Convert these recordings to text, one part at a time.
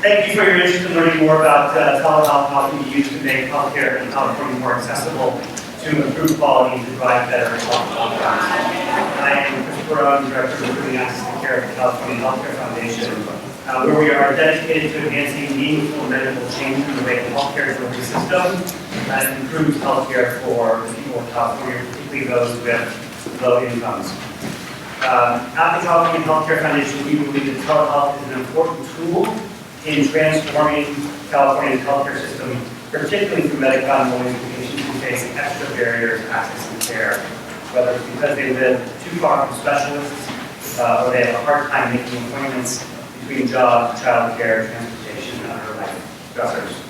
Thank you for your interest in learning more about telehealth, how can be used to make healthcare in California more accessible, to improve quality, and to drive better health outcomes. I am Christopher Owen, Director of Improving Access to Care at the California Healthcare Foundation, where we are dedicated to advancing meaningful medical change in the way the healthcare delivery system and improves healthcare for the people of California, particularly those with low incomes. At the California Healthcare Foundation, we believe that telehealth is an important tool in transforming California's healthcare system, particularly for Medicare enrollees and patients who face extra barriers to accessing care, whether it's because they live too far from specialists or they have a hard time making appointments between jobs, child care, transportation, and other life stressors.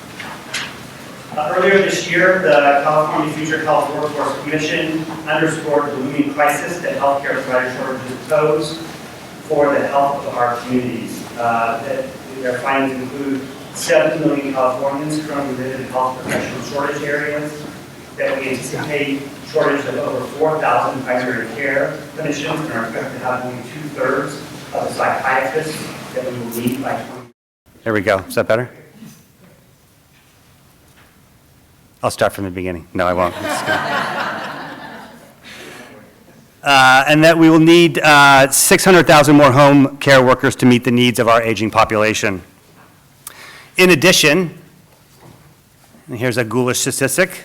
Earlier this year, the California Future Health Workforce Commission underscored the looming crisis that healthcare provider shortages pose for the health of our communities. Their findings include 7 million Californians currently live in health professional shortage areas, that we anticipate shortage of over 4,000 primary care clinicians and are expected to have only 2/3 of the psychiatrists that we will need by 20. There we go. Is that better? I'll start from the beginning. No, I won't. And that we will need 600,000 more home care workers to meet the needs of our aging population. In addition, and here's a ghoulish statistic,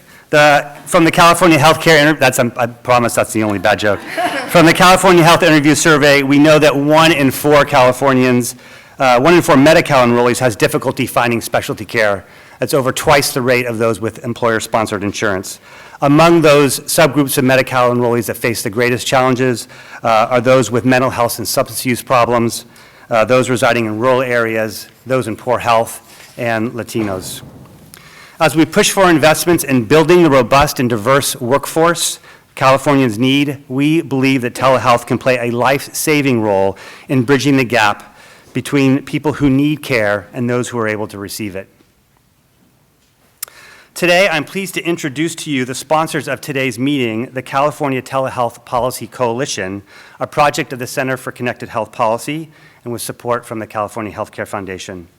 from the California Healthcare, I promise that's the only bad joke. From the California Health Interview Survey, we know that 1 in 4 Californians, 1 in 4 Medi-Cal enrollees has difficulty finding specialty care. That's over twice the rate of those with employer-sponsored insurance. Among those subgroups of Medi-Cal enrollees that face the greatest challenges are those with mental health and substance use problems, those residing in rural areas, those in poor health, and Latinos. As we push for investments in building the robust and diverse workforce Californians need, we believe that telehealth can play a life-saving role in bridging the gap between people who need care and those who are able to receive it. Today, I'm pleased to introduce to you the sponsors of today's meeting, the California Telehealth Policy Coalition, a project of the Center for Connected Health Policy and with support from the California Healthcare Foundation.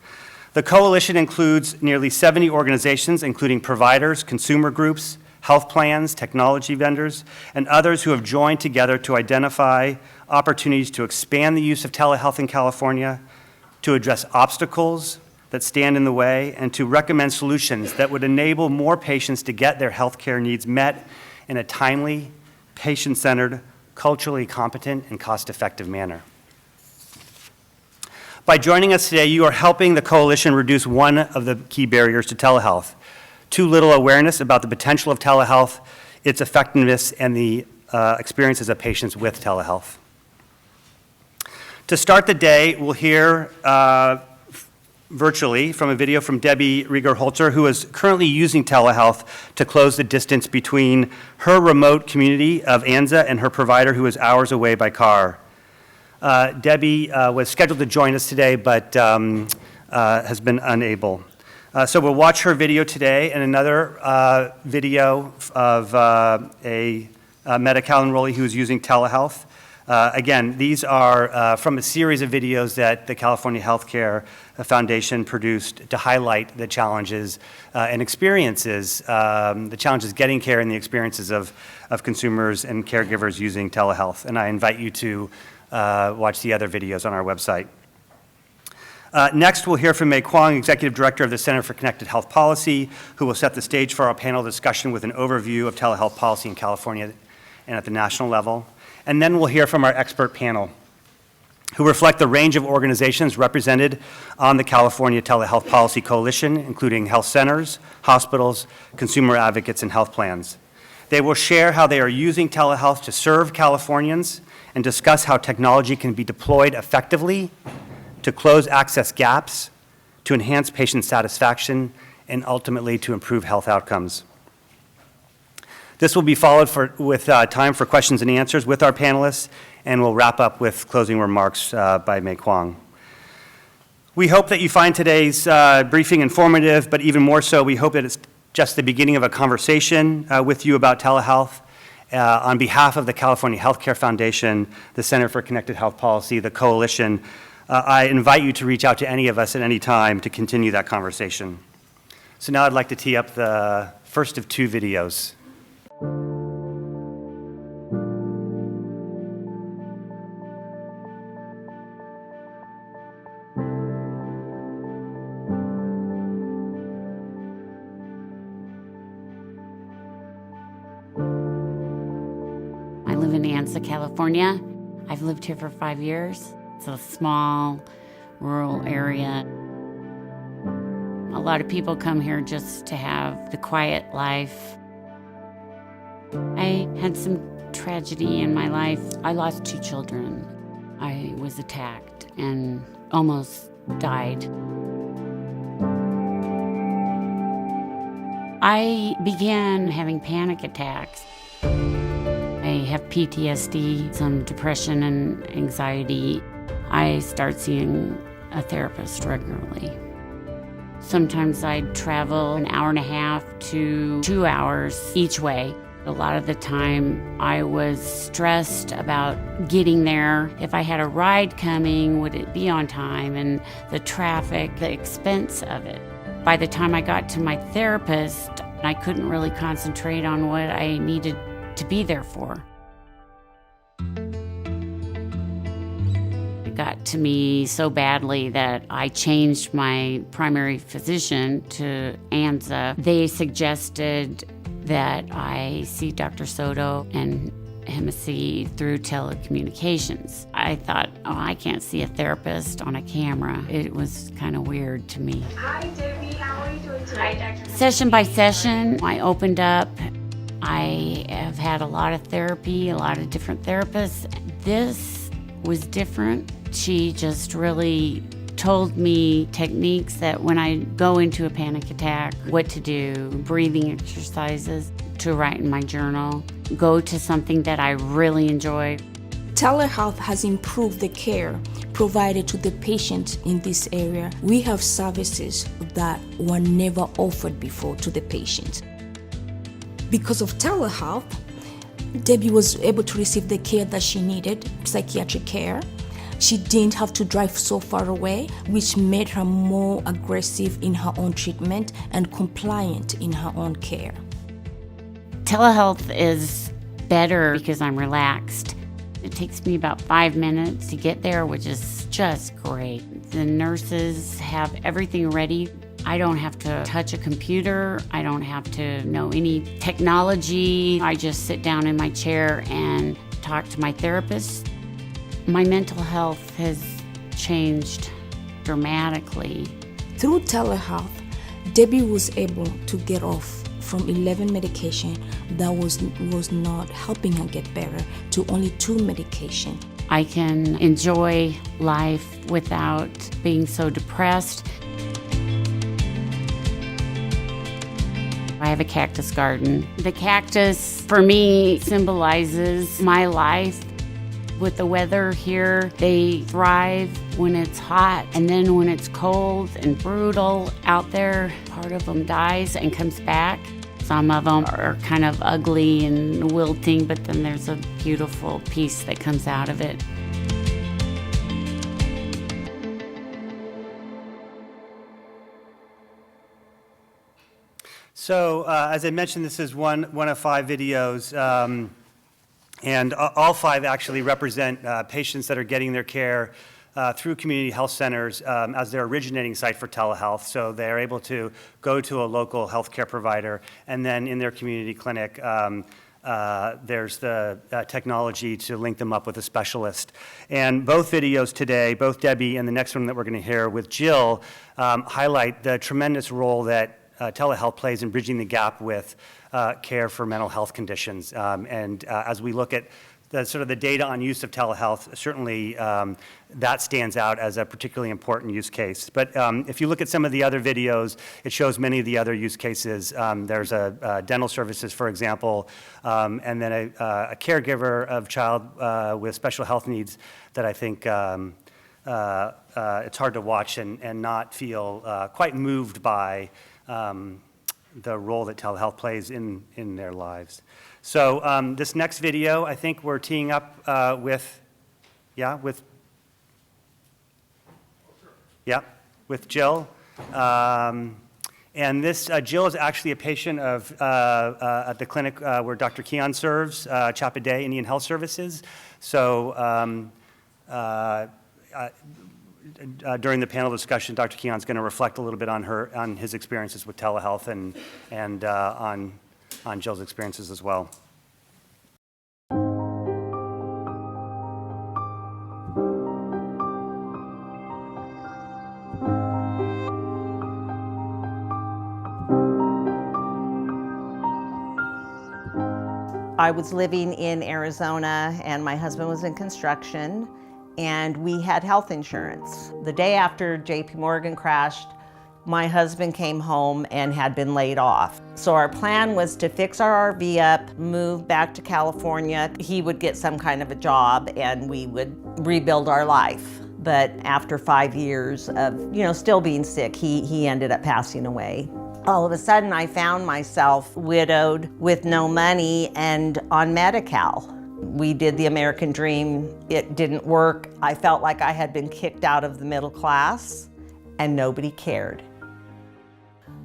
The coalition includes nearly 70 organizations, including providers, consumer groups, health plans, technology vendors, and others who have joined together to identify opportunities to expand the use of telehealth in California, to address obstacles that stand in the way, and to recommend solutions that would enable more patients to get their health care needs met in a timely, patient-centered, culturally competent, and cost-effective manner. By joining us today, you are helping the coalition reduce one of the key barriers to telehealth: too little awareness about the potential of telehealth, its effectiveness, and the experiences of patients with telehealth. To start the day, we'll hear virtually from a video from Debbie Rieger-Holzer, who is currently using telehealth to close the distance between her remote community of Anza and her provider, who is hours away by car. Debbie was scheduled to join us today, but has been unable. So we'll watch her video today and another video of a Medi-Cal enrollee who is using telehealth. Again, these are from a series of videos that the California Healthcare Foundation produced to highlight the challenges and experiences, the challenges getting care and the experiences of consumers and caregivers using telehealth. And I invite you to watch the other videos on our website. Next, we'll hear from Mei Kwong, Executive Director of the Center for Connected Health Policy, who will set the stage for our panel discussion with an overview of telehealth policy in California and at the national level. And then we'll hear from our expert panel, who reflect the range of organizations represented on the California Telehealth Policy Coalition, including health centers, hospitals, consumer advocates, and health plans. They will share how they are using telehealth to serve Californians and discuss how technology can be deployed effectively to close access gaps, to enhance patient satisfaction, and ultimately to improve health outcomes. This will be followed with time for questions and answers with our panelists, and we'll wrap up with closing remarks by Mei Kwong. We hope that you find today's briefing informative, but even more so, we hope that it's just the beginning of a conversation with you about telehealth. On behalf of the California Healthcare Foundation, the Center for Connected Health Policy, the Coalition, I invite you to reach out to any of us at any time to continue that conversation. So now I'd like to tee up the first of two videos. I live in Anza, California. I've lived here for 5 years. It's a small, rural area. A lot of people come here just to have the quiet life. I had some tragedy in my life. I lost 2 children. I was attacked and almost died. I began having panic attacks. I have PTSD, some depression and anxiety. I start seeing a therapist regularly. Sometimes I'd travel an hour and a half to 2 hours each way. A lot of the time I was stressed about getting there. If I had a ride coming, would it be on time? And the traffic, the expense of it. By the time I got to my therapist, I couldn't really concentrate on what I needed to be there for. It got to me so badly that I changed my primary physician to Anza. They suggested that I see Dr. Soto and him see through telecommunications. I thought, oh, I can't see a therapist on a camera. It was kind of weird to me. Hi, Debbie. How are you doing today? Hi, Dr. Session by session, I opened up. I have had a lot of therapy, a lot of different therapists. This was different. She just really told me techniques that when I go into a panic attack, what to do, breathing exercises, to write in my journal, go to something that I really enjoy. Telehealth has improved the care provided to the patient in this area. We have services that were never offered before to the patient. Because of telehealth, Debbie was able to receive the care that she needed, psychiatric care. She didn't have to drive so far away, which made her more aggressive in her own treatment and compliant in her own care. Telehealth is better because I'm relaxed. It takes me about 5 minutes to get there, which is just great. The nurses have everything ready. I don't have to touch a computer. I don't have to know any technology. I just sit down in my chair and talk to my therapist. My mental health has changed dramatically. Through telehealth, Debbie was able to get off from 11 medication that was not helping her get better to only 2 medication. I can enjoy life without being so depressed. I have a cactus garden. The cactus, for me, symbolizes my life. With the weather here, they thrive when it's hot, and then when it's cold and brutal out there, part of them dies and comes back. Some of them are kind of ugly and wilting, but then there's a beautiful piece that comes out of it. So, as I mentioned, this is one of 5 videos, and all 5 actually represent patients that are getting their care through community health centers as their originating site for telehealth. So they're able to go to a local healthcare provider, and then in their community clinic, there's the technology to link them up with a specialist. And both videos today, both Debbie and the next one that we're going to hear with Jill, highlight the tremendous role that telehealth plays in bridging the gap with care for mental health conditions. As we look at the sort of the data on use of telehealth, certainly that stands out as a particularly important use case. But if you look at some of the other videos, it shows many of the other use cases. There's a dental services, for example, and then a caregiver of child with special health needs that I think it's hard to watch and not feel quite moved by the role that telehealth plays in their lives. So this next video, I think we're teeing up with Yep, with Jill. And this, Jill is actually a patient of, at the clinic where Dr. Keon serves, Chappaday Indian Health Services. So during the panel discussion, Dr. Keon's going to reflect a little bit on his experiences with telehealth and on Jill's experiences as well. I was living in Arizona and my husband was in construction and we had health insurance. The day after JP Morgan crashed, my husband came home and had been laid off. So our plan was to fix our RV up, move back to California. He would get some kind of a job and we would rebuild our life. But after 5 years of, still being sick, he ended up passing away. All of a sudden, I found myself widowed with no money and on Medi-Cal. We did the American dream. It didn't work. I felt like I had been kicked out of the middle class and nobody cared.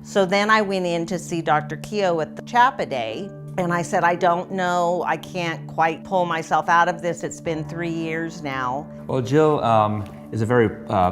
So then I went in to see Dr. Keogh at the Chappaday and I said, I don't know, I can't quite pull myself out of this. It's been 3 years now. Well, Jill is a very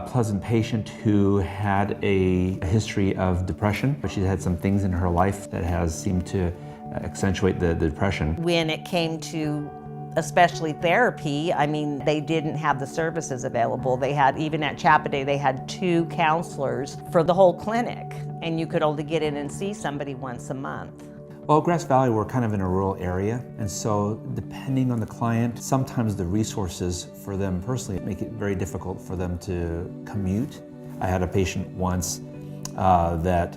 pleasant patient who had a history of depression, but she's had some things in her life that has seemed to accentuate the depression. When it came to especially therapy, I mean, they didn't have the services available. They had, even at Chappaday, they had 2 counselors for the whole clinic, and you could only get in and see somebody once a month. Well, Grass Valley, we're kind of in a rural area, and so depending on the client, sometimes the resources for them personally make it very difficult for them to commute. I had a patient once that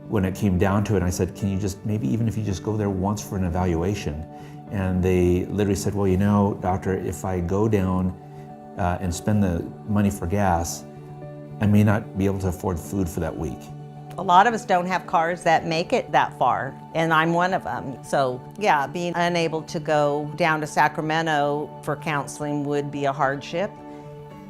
when it came down to it, I said, can you just, maybe even if you just go there once for an evaluation? And they literally said, well, doctor, if I go down and spend the money for gas, I may not be able to afford food for that week. A lot of us don't have cars that make it that far, and I'm one of them. So yeah, being unable to go down to Sacramento for counseling would be a hardship.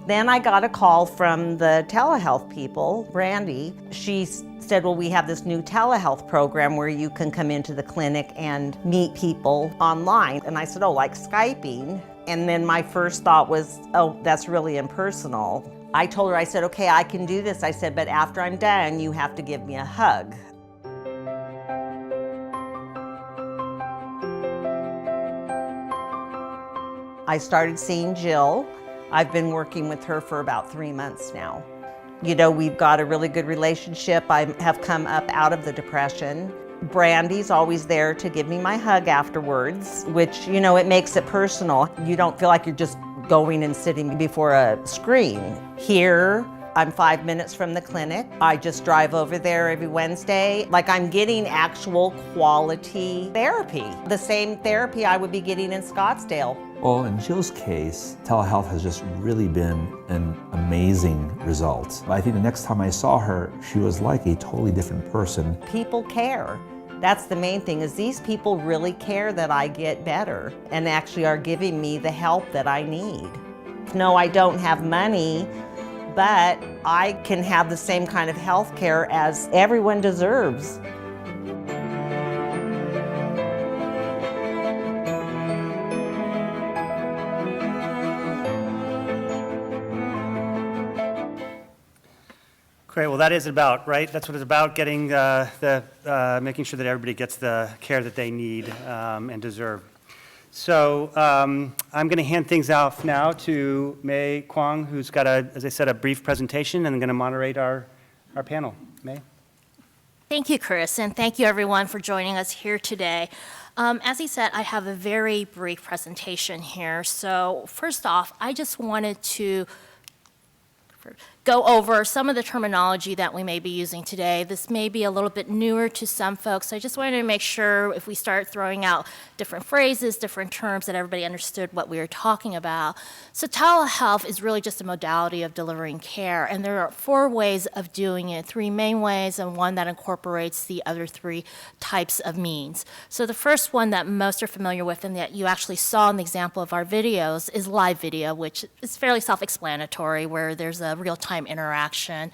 Then I got a call from the telehealth people, Brandy. She said, well, we have this new telehealth program where you can come into the clinic and meet people online. And I said, oh, like Skyping? And then my first thought was, oh, that's really impersonal. I told her, I said, okay, I can do this. I said, but after I'm done, you have to give me a hug. I started seeing Jill. I've been working with her for about 3 months now. We've got a really good relationship. I have come up out of the depression. Brandy's always there to give me my hug afterwards, which, it makes it personal. You don't feel like you're just going and sitting before a screen. Here, I'm 5 minutes from the clinic. I just drive over there every Wednesday. Like I'm getting actual quality therapy, the same therapy I would be getting in Scottsdale. Well, in Jill's case, telehealth has just really been an amazing result. I think the next time I saw her, she was like a totally different person. People care. That's the main thing, is these people really care that I get better and actually are giving me the help that I need. No, I don't have money, but I can have the same kind of health care as everyone deserves. Great, well that is about, right? That's what it's about, getting making sure that everybody gets the care that they need and deserve. So I'm going to hand things off now to May Kwong, who's got, as I said, a brief presentation and going to moderate our panel. May? Thank you, Chris, and thank you everyone for joining us here today. As he said, I have a very brief presentation here. So first off, I just wanted to go over some of the terminology that we may be using today. This may be a little bit newer to some folks. I just wanted to make sure if we start throwing out different phrases, different terms, that everybody understood what we were talking about. So telehealth is really just a modality of delivering care, and there are 4 ways of doing it, 3 main ways and 1 that incorporates the other 3 types of means. So the first one that most are familiar with and that you actually saw in the example of our videos is live video, which is fairly self-explanatory, where there's a real-time real-time interaction.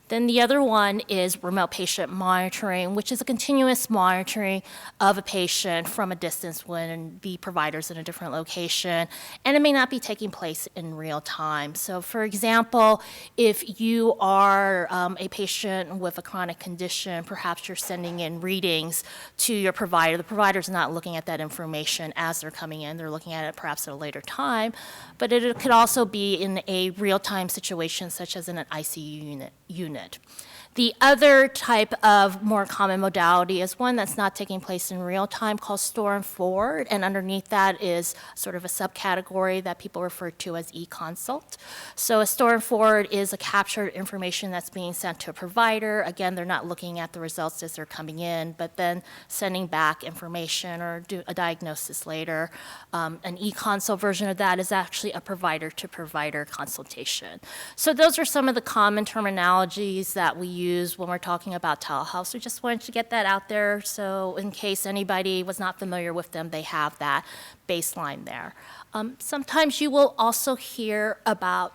Then the other one is remote patient monitoring, which is a continuous monitoring of a patient from a distance when the provider's in a different location, and it may not be taking place in real time. So for example, if you are a patient with a chronic condition, perhaps you're sending in readings to your provider. The provider's not looking at that information as they're coming in. They're looking at it perhaps at a later time, but it could also be in a real-time situation, such as in an ICU unit. The other type of more common modality is one that's not taking place in real time called store and forward, and underneath that is sort of a subcategory that people refer to as e-consult. So a store and forward is a captured information that's being sent to a provider. Again, they're not looking at the results as they're coming in, but then sending back information or do a diagnosis later. An e-consult version of that is actually a provider-to-provider consultation. So those are some of the common terminologies that we use when we're talking about telehealth. So just wanted to get that out there so in case anybody was not familiar with them, they have that baseline there. Sometimes you will also hear about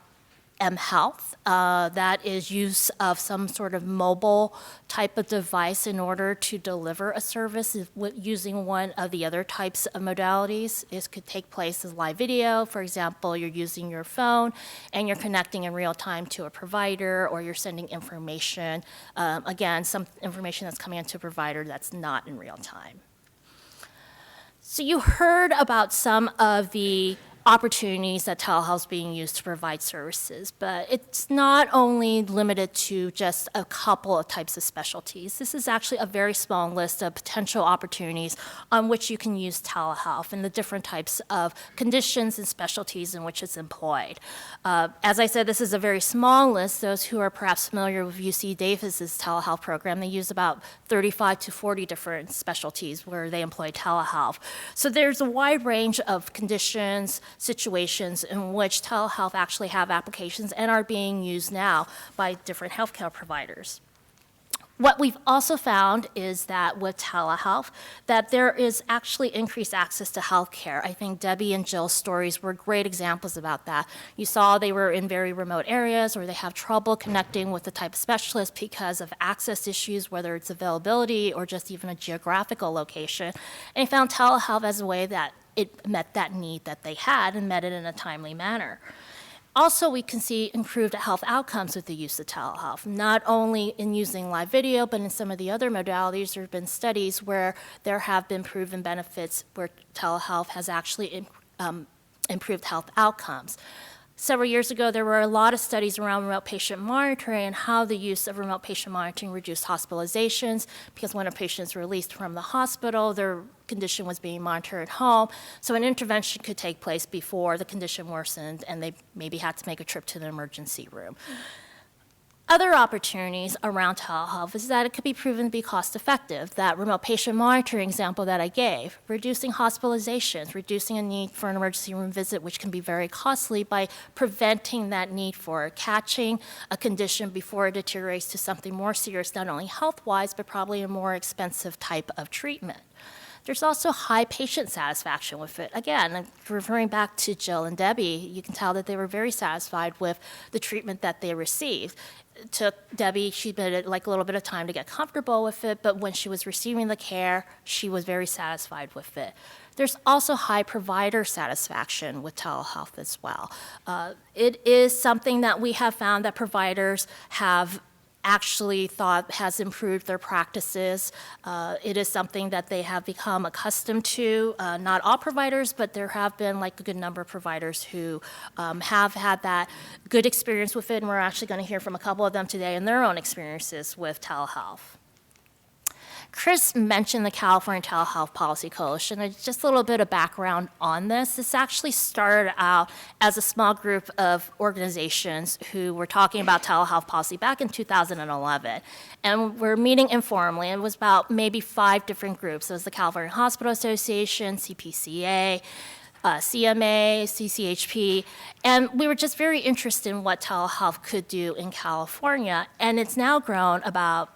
mHealth. That is use of some sort of mobile type of device in order to deliver a service using one of the other types of modalities. It could take place as live video. For example, you're using your phone and you're connecting in real time to a provider, or you're sending information, again, some information that's coming into a provider that's not in real time. So you heard about some of the opportunities that telehealth is being used to provide services, but it's not only limited to just a couple of types of specialties. This is actually a very small list of potential opportunities on which you can use telehealth and the different types of conditions and specialties in which it's employed. As I said, this is a very small list. Those who are perhaps familiar with UC Davis's telehealth program, they use about 35 to 40 different specialties where they employ telehealth. So there's a wide range of conditions, situations in which telehealth actually have applications and are being used now by different healthcare providers. What we've also found is that with telehealth, that there is actually increased access to healthcare. I think Debbie and Jill's stories were great examples about that. You saw they were in very remote areas or they have trouble connecting with the type of specialist because of access issues, whether it's availability or just even a geographical location. And they found telehealth as a way that it met that need that they had and met it in a timely manner. Also, we can see improved health outcomes with the use of telehealth, not only in using live video, but in some of the other modalities. There have been studies where there have been proven benefits where telehealth has actually improved health outcomes. Several years ago, there were a lot of studies around remote patient monitoring and how the use of remote patient monitoring reduced hospitalizations, because when a patient is released from the hospital, their condition was being monitored at home. So an intervention could take place before the condition worsened and they maybe had to make a trip to the emergency room. Other opportunities around telehealth is that it could be proven to be cost effective. That remote patient monitoring example that I gave, reducing hospitalizations, reducing a need for an emergency room visit, which can be very costly, by preventing that need for catching a condition before it deteriorates to something more serious, not only health-wise, but probably a more expensive type of treatment. There's also high patient satisfaction with it. Again, referring back to Jill and Debbie, you can tell that they were very satisfied with the treatment that they received. It took Debbie, she did like a little bit of time to get comfortable with it, but when she was receiving the care, she was very satisfied with it. There's also high provider satisfaction with telehealth as well. It is something that we have found that providers have actually thought has improved their practices. It is something that they have become accustomed to. Not all providers, but there have been like a good number of providers who have had that good experience with it, and we're actually going to hear from a couple of them today and their own experiences with telehealth. Chris mentioned the California Telehealth Policy Coalition. Just a little bit of background on this. This actually started out as a small group of organizations who were talking about telehealth policy back in 2011. And we're meeting informally. It was about maybe 5 different groups. It was the California Hospital Association, CPCA, CMA, CCHP, and we were just very interested in what telehealth could do in California. And it's now grown about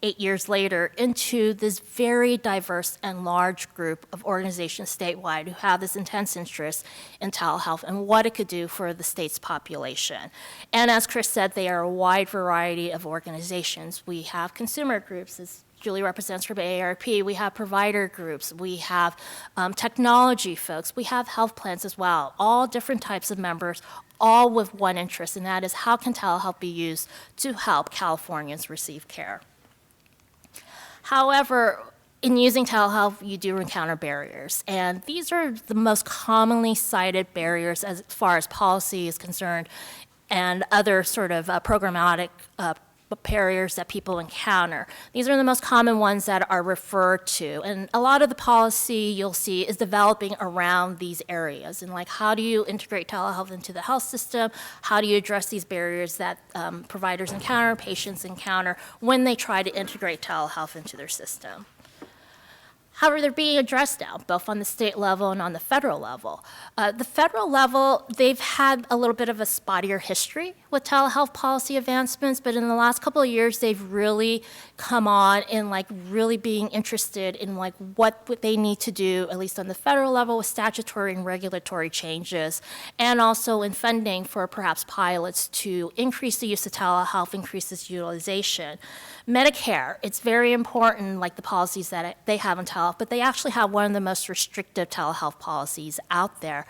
8 years later, into this very diverse and large group of organizations statewide who have this intense interest in telehealth and what it could do for the state's population. And as Chris said, they are a wide variety of organizations. We have consumer groups, as Julie represents from AARP. We have provider groups. We have technology folks. We have health plans as well, all different types of members, all with one interest, and that is how can telehealth be used to help Californians receive care. However, in using telehealth, you do encounter barriers, and these are the most commonly cited barriers as far as policy is concerned and other sort of programmatic barriers that people encounter. These are the most common ones that are referred to, and a lot of the policy you'll see is developing around these areas, and like how do you integrate telehealth into the health system, how do you address these barriers that providers encounter, patients encounter when they try to integrate telehealth into their system. However, they're being addressed now, both on the state level and on the federal level. The federal level, they've had a little bit of a spottier history with telehealth policy advancements, but in the last couple of years, they've really come on in like really being interested in like what they need to do, at least on the federal level, with statutory and regulatory changes, and also in funding for perhaps pilots to increase the use of telehealth, increase its utilization. Medicare, it's very important, like the policies that they have on telehealth, but they actually have one of the most restrictive telehealth policies out there.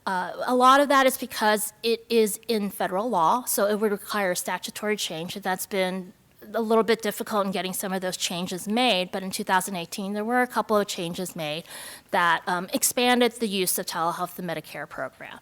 A lot of that is because it is in federal law, so it would require a statutory change. That's been a little bit difficult in getting some of those changes made, but in 2018, there were a couple of changes made that expanded the use of telehealth, the Medicare program.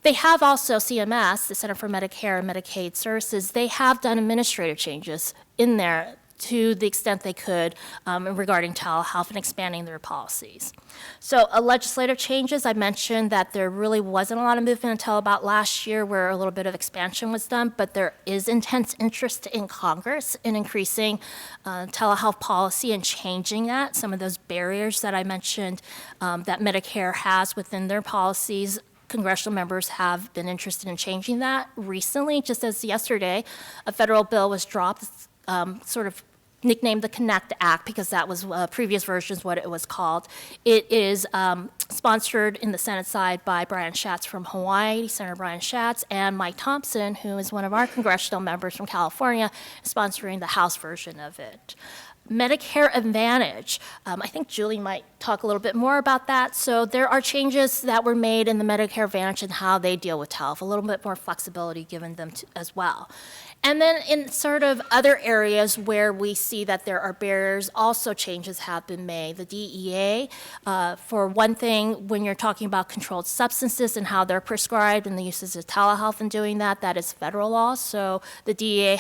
They have also, CMS, the Center for Medicare and Medicaid Services, they have done administrative changes in there to the extent they could regarding telehealth and expanding their policies. So legislative changes, I mentioned that there really wasn't a lot of movement until about last year where a little bit of expansion was done, but there is intense interest in Congress in increasing telehealth policy and changing that. Some of those barriers that I mentioned that Medicare has within their policies, congressional members have been interested in changing that. Recently, just as yesterday, a federal bill was dropped, sort of nicknamed the Connect Act because that was previous versions what it was called. It is sponsored in the Senate side by Brian Schatz from Hawaii, Senator Brian Schatz, and Mike Thompson, who is one of our congressional members from California, sponsoring the House version of it. Medicare Advantage. I think Julie might talk a little bit more about that. So there are changes that were made in the Medicare Advantage and how they deal with health, a little bit more flexibility given them as well. And then in sort of other areas where we see that there are barriers, also changes have been made. The DEA, for one thing, when you're talking about controlled substances and how they're prescribed and the uses of telehealth in doing that, that is federal law. So the DEA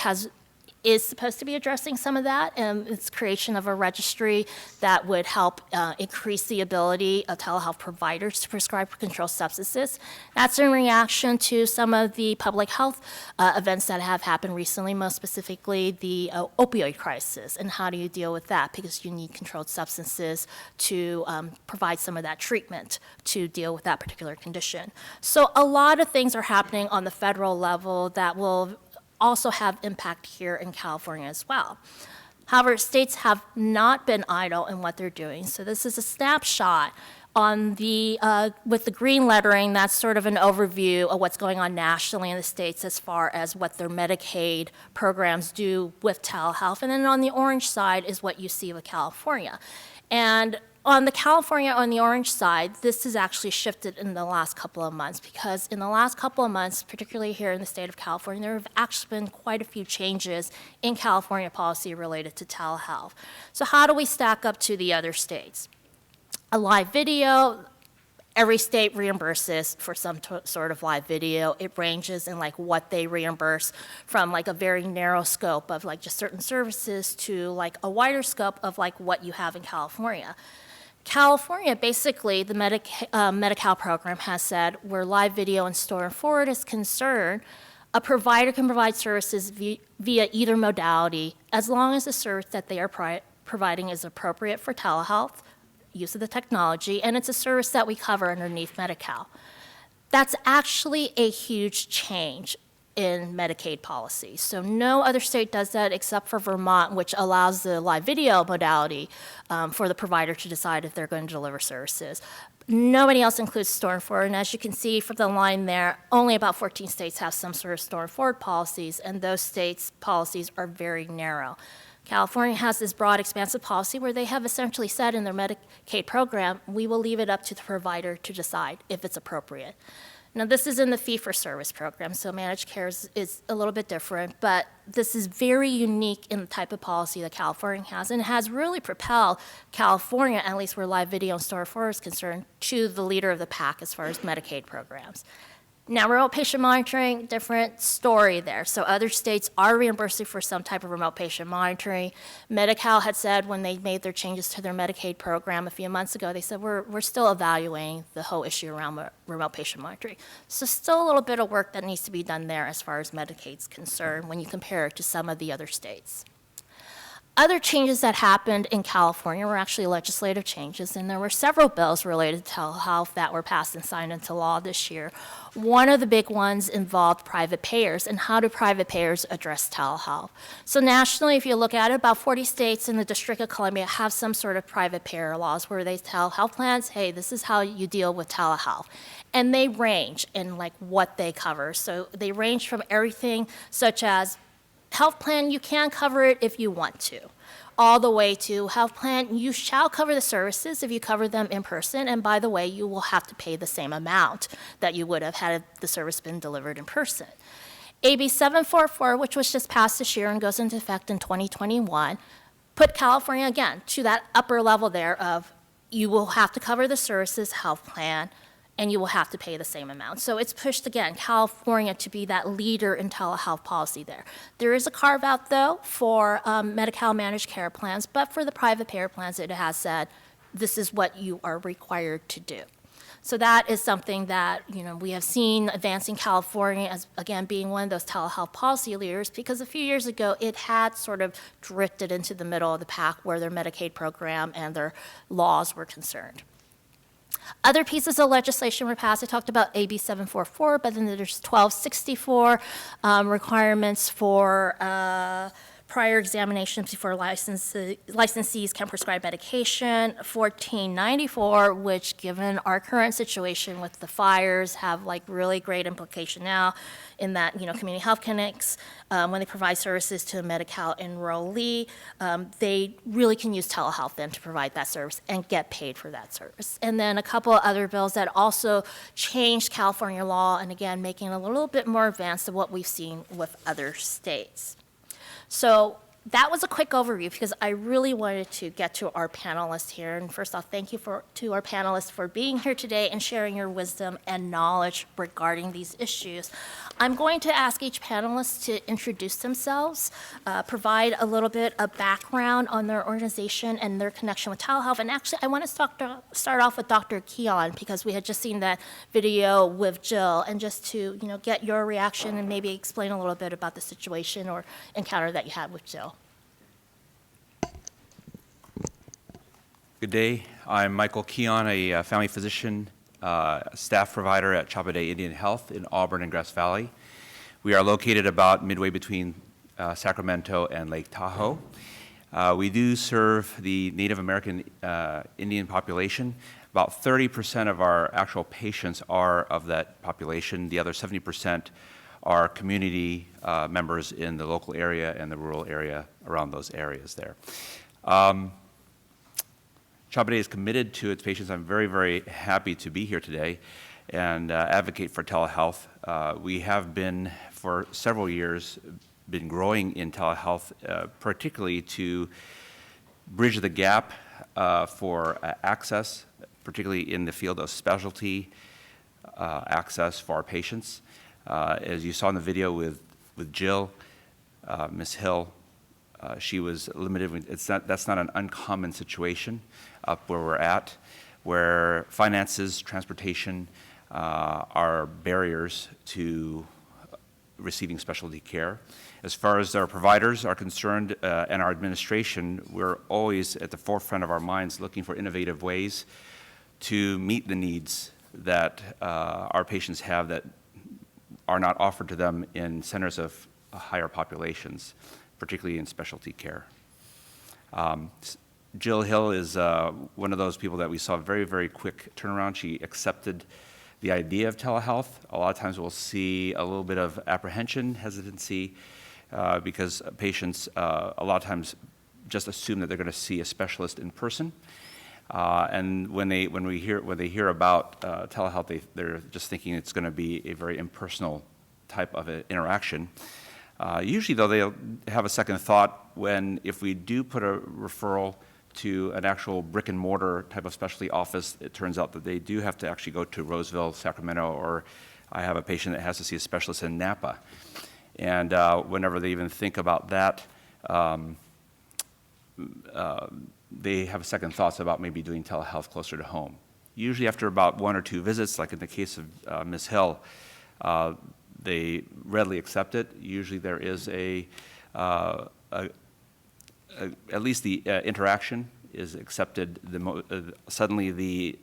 is supposed to be addressing some of that, and it's creation of a registry that would help increase the ability of telehealth providers to prescribe controlled substances. That's in reaction to some of the public health events that have happened recently, most specifically the opioid crisis, and how do you deal with that, because you need controlled substances to provide some of that treatment to deal with that particular condition. So a lot of things are happening on the federal level that will also have impact here in California as well. However, states have not been idle in what they're doing. So this is a snapshot on with the green lettering, that's sort of an overview of what's going on nationally in the states as far as what their Medicaid programs do with telehealth. And then on the orange side is what you see with California. And on the orange side, this has actually shifted in the last couple of months, because in the last couple of months, particularly here in the state of California, there have actually been quite a few changes in California policy related to telehealth. So how do we stack up to the other states? A live video, every state reimburses for some sort of live video. It ranges in like what they reimburse, from like a very narrow scope of like just certain services to like a wider scope of like what you have in California. California, basically, the Medi-Cal program has said where live video and store and forward is concerned, a provider can provide services via either modality as long as the service that they are providing is appropriate for telehealth, use of the technology, and it's a service that we cover underneath Medi-Cal. That's actually a huge change in Medicaid policy. So no other state does that except for Vermont, which allows the live video modality for the provider to decide if they're going to deliver services. Nobody else includes storm forward, and as you can see from the line there, only about 14 states have some sort of storm forward policies, and those states' policies are very narrow. California has this broad, expansive policy where they have essentially said in their Medicaid program, we will leave it up to the provider to decide if it's appropriate. Now, this is in the fee-for-service program, so managed care is a little bit different, but this is very unique in the type of policy that California has, and it has really propelled California, at least where live video and storm forward is concerned, to the leader of the pack as far as Medicaid programs. Now, remote patient monitoring, different story there. So other states are reimbursing for some type of remote patient monitoring. Medi-Cal had said when they made their changes to their Medicaid program a few months ago, they said we're still evaluating the whole issue around remote patient monitoring. So still a little bit of work that needs to be done there as far as Medicaid's concerned when you compare it to some of the other states. Other changes that happened in California were actually legislative changes, and there were several bills related to telehealth that were passed and signed into law this year. One of the big ones involved private payers, and how do private payers address telehealth? So nationally, if you look at it, about 40 states in the District of Columbia have some sort of private payer laws where they tell health plans, hey, this is how you deal with telehealth. And they range in like what they cover. So they range from everything such as health plan, you can cover it if you want to, all the way to health plan, you shall cover the services if you cover them in person, and by the way, you will have to pay the same amount that you would have had the service been delivered in person. AB 744, which was just passed this year and goes into effect in 2021, put California again to that upper level there of you will have to cover the services health plan, and you will have to pay the same amount. So it's pushed, again, California to be that leader in telehealth policy there. There is a carve-out, though, for Medi-Cal managed care plans, but for the private payer plans, it has said this is what you are required to do. So that is something that, we have seen advancing California as, again, being one of those telehealth policy leaders, because a few years ago, it had sort of drifted into the middle of the pack where their Medicaid program and their laws were concerned. Other pieces of legislation were passed. I talked about AB 744, but then there's 1264 requirements for prior examinations before licensees can prescribe medication. 1494, which given our current situation with the fires have like really great implication now in that, community health clinics, when they provide services to a Medi-Cal enrollee, they really can use telehealth then to provide that service and get paid for that service. And then a couple of other bills that also changed California law, and again, making it a little bit more advanced than what we've seen with other states. So that was a quick overview because I really wanted to get to our panelists here. And first off, thank you to our panelists for being here today and sharing your wisdom and knowledge regarding these issues. I'm going to ask each panelist to introduce themselves, provide a little bit of background on their organization and their connection with telehealth. And actually, I want to start off with Dr. Keon because we had just seen that video with Jill, and just to get your reaction and maybe explain a little bit about the situation or encounter that you had with Jill. Good day. I'm Michael Keon, a family physician, staff provider at Chappaday Indian Health in Auburn and Grass Valley. We are located about midway between Sacramento and Lake Tahoe. We do serve the Native American Indian population. About 30% of our actual patients are of that population. The other 70% are community members in the local area and the rural area around those areas there. Chappaday is committed to its patients. I'm very, very happy to be here today and advocate for telehealth. We have been, for several years, been growing in telehealth, particularly to bridge the gap for access, particularly in the field of specialty access for our patients. As you saw in the video with Jill, Ms. Hill, she was limited. That's not an uncommon situation up where we're at, where finances, transportation are barriers to receiving specialty care. As far as our providers are concerned and our administration, we're always at the forefront of our minds looking for innovative ways to meet the needs that our patients have that are not offered to them in centers of higher populations, particularly in specialty care. Jill Hill is one of those people that we saw very, very quick turnaround. She accepted the idea of telehealth. A lot of times we'll see a little bit of apprehension, hesitancy, because patients a lot of times just assume that they're going to see a specialist in person. And when they hear about telehealth, they're just thinking it's going to be a very impersonal type of interaction. Usually, though, they'll have a second thought if we do put a referral to an actual brick and mortar type of specialty office, it turns out that they do have to actually go to Roseville, Sacramento, or I have a patient that has to see a specialist in Napa. And whenever they even think about that, they have second thoughts about maybe doing telehealth closer to home. Usually after about 1 or 2 visits, like in the case of Ms. Hill, they readily accept it. Usually there is at least the interaction is accepted. Suddenly the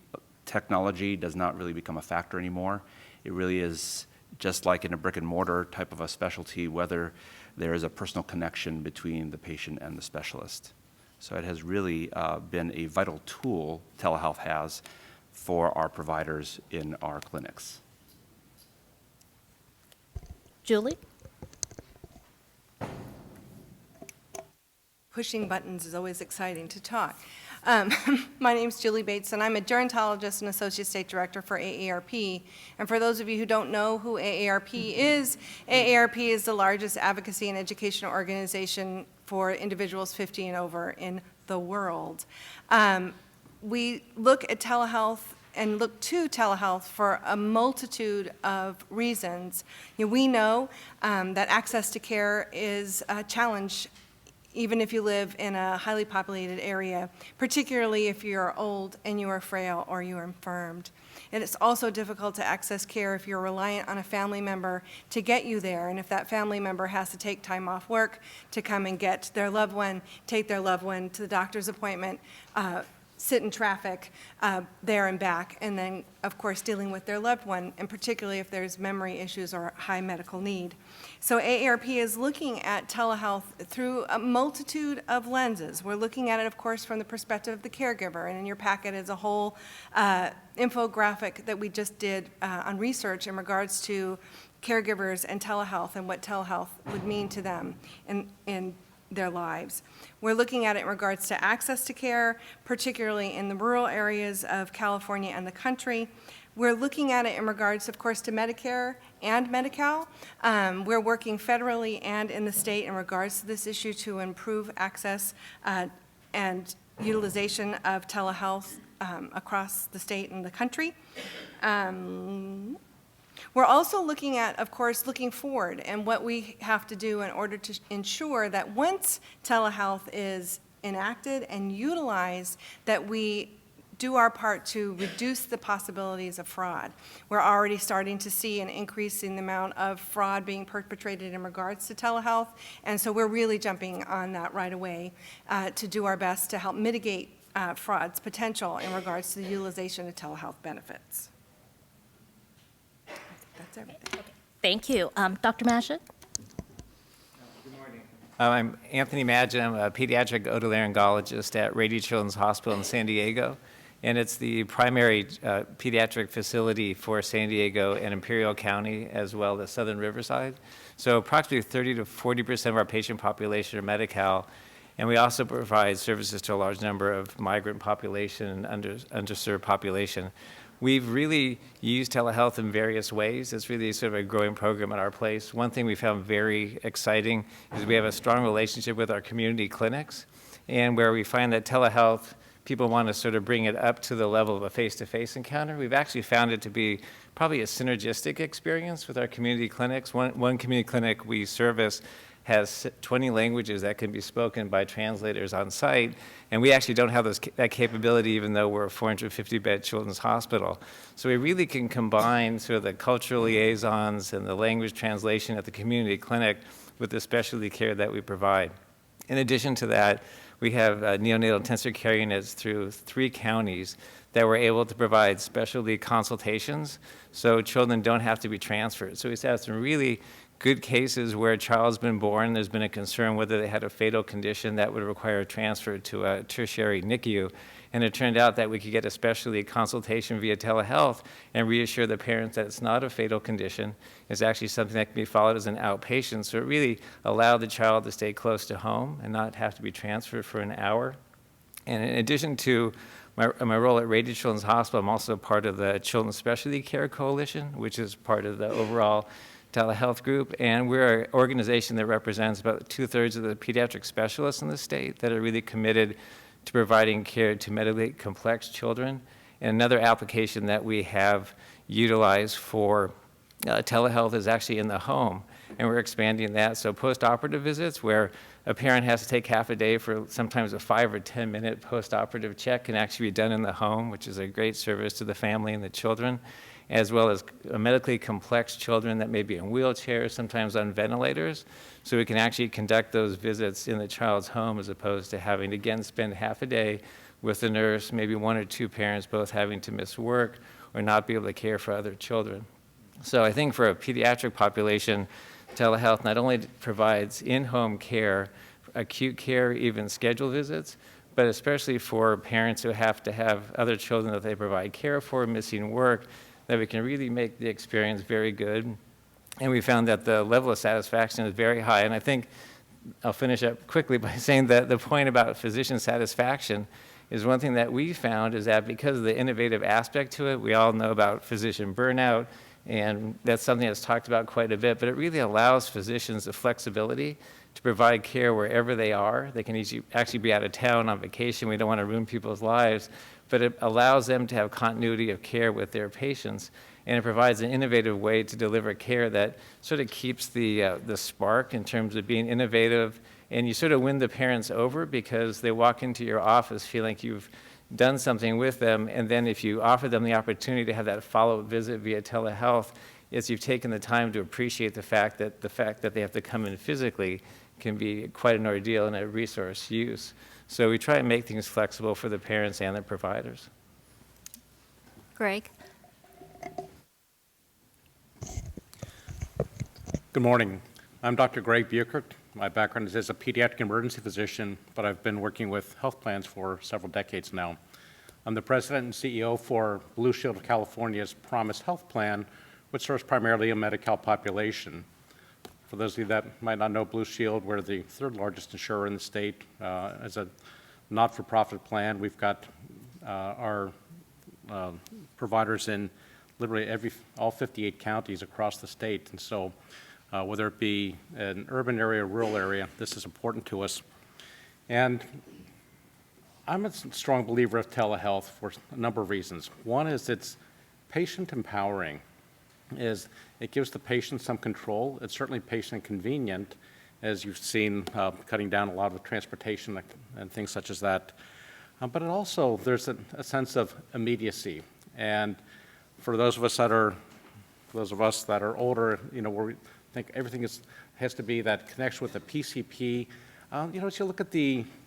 technology does not really become a factor anymore. It really is just like in a brick and mortar type of a specialty, whether there is a personal connection between the patient and the specialist. So it has really been a vital tool telehealth has for our providers in our clinics. Julie? Pushing buttons is always exciting to talk. My name's Julie Bates, and I'm a gerontologist and Associate State Director for AARP. And for those of you who don't know who AARP is the largest advocacy and educational organization for individuals 50 and over in the world. We look at telehealth and look to telehealth for a multitude of reasons. We know that access to care is a challenge even if you live in a highly populated area, particularly if you're old and you are frail or you are infirmed. And it's also difficult to access care if you're reliant on a family member to get you there, and if that family member has to take time off work to come and get their loved one, take their loved one to the doctor's appointment, sit in traffic there and back, and then, of course, dealing with their loved one, and particularly if there's memory issues or high medical need. So AARP is looking at telehealth through a multitude of lenses. We're looking at it, of course, from the perspective of the caregiver, and in your packet is a whole infographic that we just did on research in regards to caregivers and telehealth and what telehealth would mean to them in their lives. We're looking at it in regards to access to care, particularly in the rural areas of California and the country. We're looking at it in regards, of course, to Medicare and Medi-Cal. We're working federally and in the state in regards to this issue to improve access and utilization of telehealth across the state and the country. We're also looking at, of course, looking forward and what we have to do in order to ensure that once telehealth is enacted and utilized, that we do our part to reduce the possibilities of fraud. We're already starting to see an increase in the amount of fraud being perpetrated in regards to telehealth, and so we're really jumping on that right away to do our best to help mitigate fraud's potential in regards to the utilization of telehealth benefits. That's everything. Thank you. Dr. Maschin? I'm Anthony Madgen. I'm a pediatric otolaryngologist at Rady Children's Hospital in San Diego, and it's the primary pediatric facility for San Diego and Imperial County, as well as Southern Riverside. So approximately 30 to 40% of our patient population are Medi-Cal, and we also provide services to a large number of migrant population and underserved population. We've really used telehealth in various ways. It's really sort of a growing program at our place. One thing we found very exciting is we have a strong relationship with our community clinics, and where we find that telehealth, people want to sort of bring it up to the level of a face-to-face encounter. We've actually found it to be probably a synergistic experience with our community clinics. One community clinic we service has 20 languages that can be spoken by translators on site, and we actually don't have that capability even though we're a 450-bed children's hospital. So we really can combine sort of the cultural liaisons and the language translation at the community clinic with the specialty care that we provide. In addition to that, we have neonatal intensive care units through 3 counties that were able to provide specialty consultations so children don't have to be transferred. So we've had some really good cases where a child's been born, there's been a concern whether they had a fatal condition that would require a transfer to a tertiary NICU, and it turned out that we could get a specialty consultation via telehealth and reassure the parents that it's not a fatal condition, it's actually something that can be followed as an outpatient, so it really allowed the child to stay close to home and not have to be transferred for an hour. And in addition to my role at Rady Children's Hospital, I'm also part of the Children's Specialty Care Coalition, which is part of the overall telehealth group, and we're an organization that represents about 2/3 of the pediatric specialists in the state that are really committed to providing care to medically complex children. And another application that we have utilized for telehealth is actually in the home, and we're expanding that. So post-operative visits where a parent has to take half a day for sometimes a 5 or 10 minute post-operative check can actually be done in the home, which is a great service to the family and the children, as well as medically complex children that may be in wheelchairs, sometimes on ventilators. So we can actually conduct those visits in the child's home as opposed to having to, again, spend half a day with the nurse, maybe 1 or 2 parents both having to miss work or not be able to care for other children. So I think for a pediatric population, telehealth not only provides in-home care, acute care, even scheduled visits, but especially for parents who have to have other children that they provide care for, missing work, that we can really make the experience very good. And we found that the level of satisfaction is very high. And I think I'll finish up quickly by saying that the point about physician satisfaction is one thing that we found is that because of the innovative aspect to it, we all know about physician burnout, and that's something that's talked about quite a bit, but it really allows physicians the flexibility to provide care wherever they are. They can actually be out of town on vacation. We don't want to ruin people's lives, but it allows them to have continuity of care with their patients, and it provides an innovative way to deliver care that sort of keeps the spark in terms of being innovative, and you sort of win the parents over because they walk into your office feeling like you've done something with them, and then if you offer them the opportunity to have that follow-up visit via telehealth, is you've taken the time to appreciate the fact that they have to come in physically can be quite an ordeal and a resource use. So we try and make things flexible for the parents and the providers. Greg? Good morning. I'm Dr. Greg Buchert. My background is as a pediatric emergency physician, but I've been working with health plans for several decades now. I'm the president and CEO for Blue Shield of California's Promise Health Plan, which serves primarily a Medi-Cal population. For those of you that might not know Blue Shield, we're the 3rd largest insurer in the state. As a not-for-profit plan, we've got our providers in literally all 58 counties across the state. And so whether it be an urban area or rural area, this is important to us. And I'm a strong believer of telehealth for a number of reasons. One is it's patient empowering. It gives the patient some control. It's certainly patient convenient, as you've seen, cutting down a lot of transportation and things such as that. But it also, there's a sense of immediacy. And for those of us that are older, where we think everything has to be that connection with the PCP. As you look at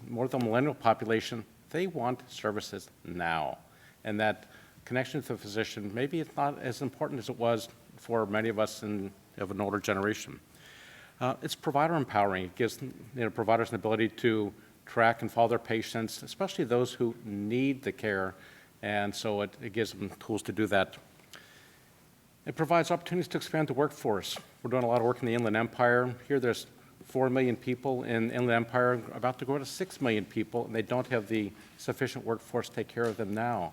more of the millennial population, they want services now. And that connection to the physician, maybe it's not as important as it was for many of us of an older generation. It's provider empowering. It gives providers an ability to track and follow their patients, especially those who need the care, and so it gives them tools to do that. It provides opportunities to expand the workforce. We're doing a lot of work in the Inland Empire. Here there's 4 million people in Inland Empire, about to go to 6 million people, and they don't have the sufficient workforce to take care of them now.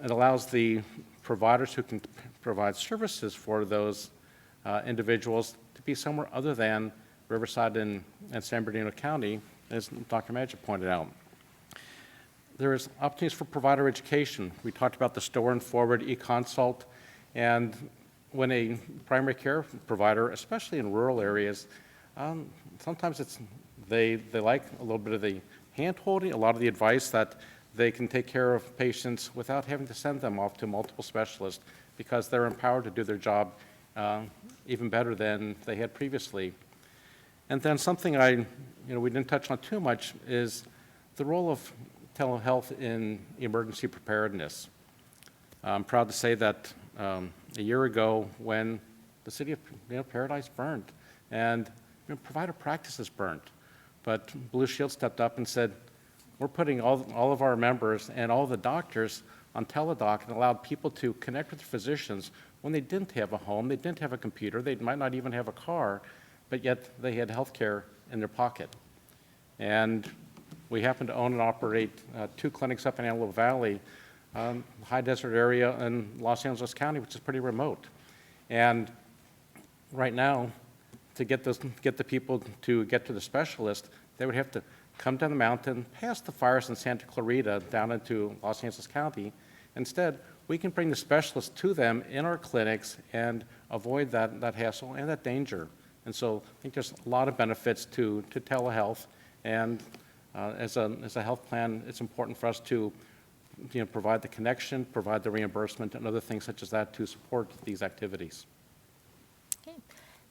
It allows the providers who can provide services for those individuals to be somewhere other than Riverside and San Bernardino County, as Dr. Magic pointed out. There is opportunities for provider education. We talked about the store and forward e-consult, and when a primary care provider, especially in rural areas, sometimes they like a little bit of the hand-holding, a lot of the advice that they can take care of patients without having to send them off to multiple specialists because they're empowered to do their job even better than they had previously. And then something we didn't touch on too much is the role of telehealth in emergency preparedness. I'm proud to say that a year ago, when the city of Paradise burned and provider practices burned, but Blue Shield stepped up and said, we're putting all of our members and all the doctors on Teledoc and allowed people to connect with physicians when they didn't have a home, they didn't have a computer, they might not even have a car, but yet they had health care in their pocket. And we happen to own and operate 2 clinics up in Antelope Valley, high desert area in Los Angeles County, which is pretty remote. And right now, to get the people to get to the specialist, they would have to come down the mountain, past the fires in Santa Clarita, down into Los Angeles County. Instead, we can bring the specialists to them in our clinics and avoid that hassle and that danger. And so I think there's a lot of benefits to telehealth. And as a health plan, it's important for us to provide the connection, provide the reimbursement, and other things such as that to support these activities. Okay.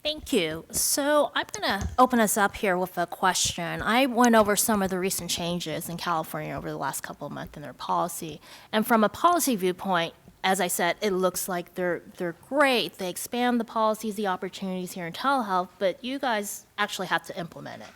Thank you. So I'm going to open us up here with a question. I went over some of the recent changes in California over the last couple of months in their policy. And from a policy viewpoint, as I said, it looks like they're great. They expand the policies, the opportunities here in telehealth, but you guys actually have to implement it.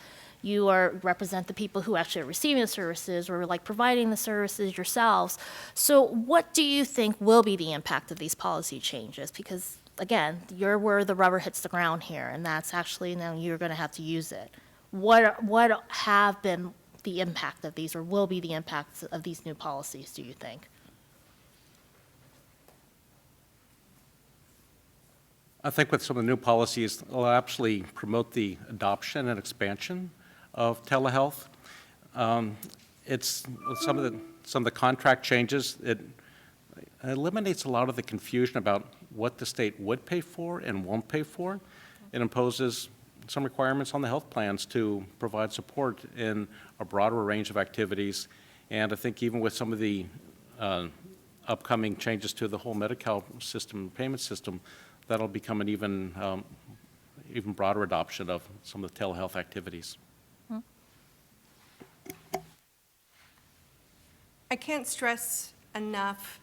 You represent the people who actually are receiving the services or like providing the services yourselves. So what do you think will be the impact of these policy changes? Because again, you're where the rubber hits the ground here, and that's actually now you're going to have to use it. What have been the impact of these, or will be the impacts of these new policies, do you think? I think with some of the new policies, it'll actually promote the adoption and expansion of telehealth. It's some of the contract changes. It eliminates a lot of the confusion about what the state would pay for and won't pay for. It imposes some requirements on the health plans to provide support in a broader range of activities. And I think even with some of the upcoming changes to the whole Medi-Cal system, payment system, that'll become an even broader adoption of some of the telehealth activities. I can't stress enough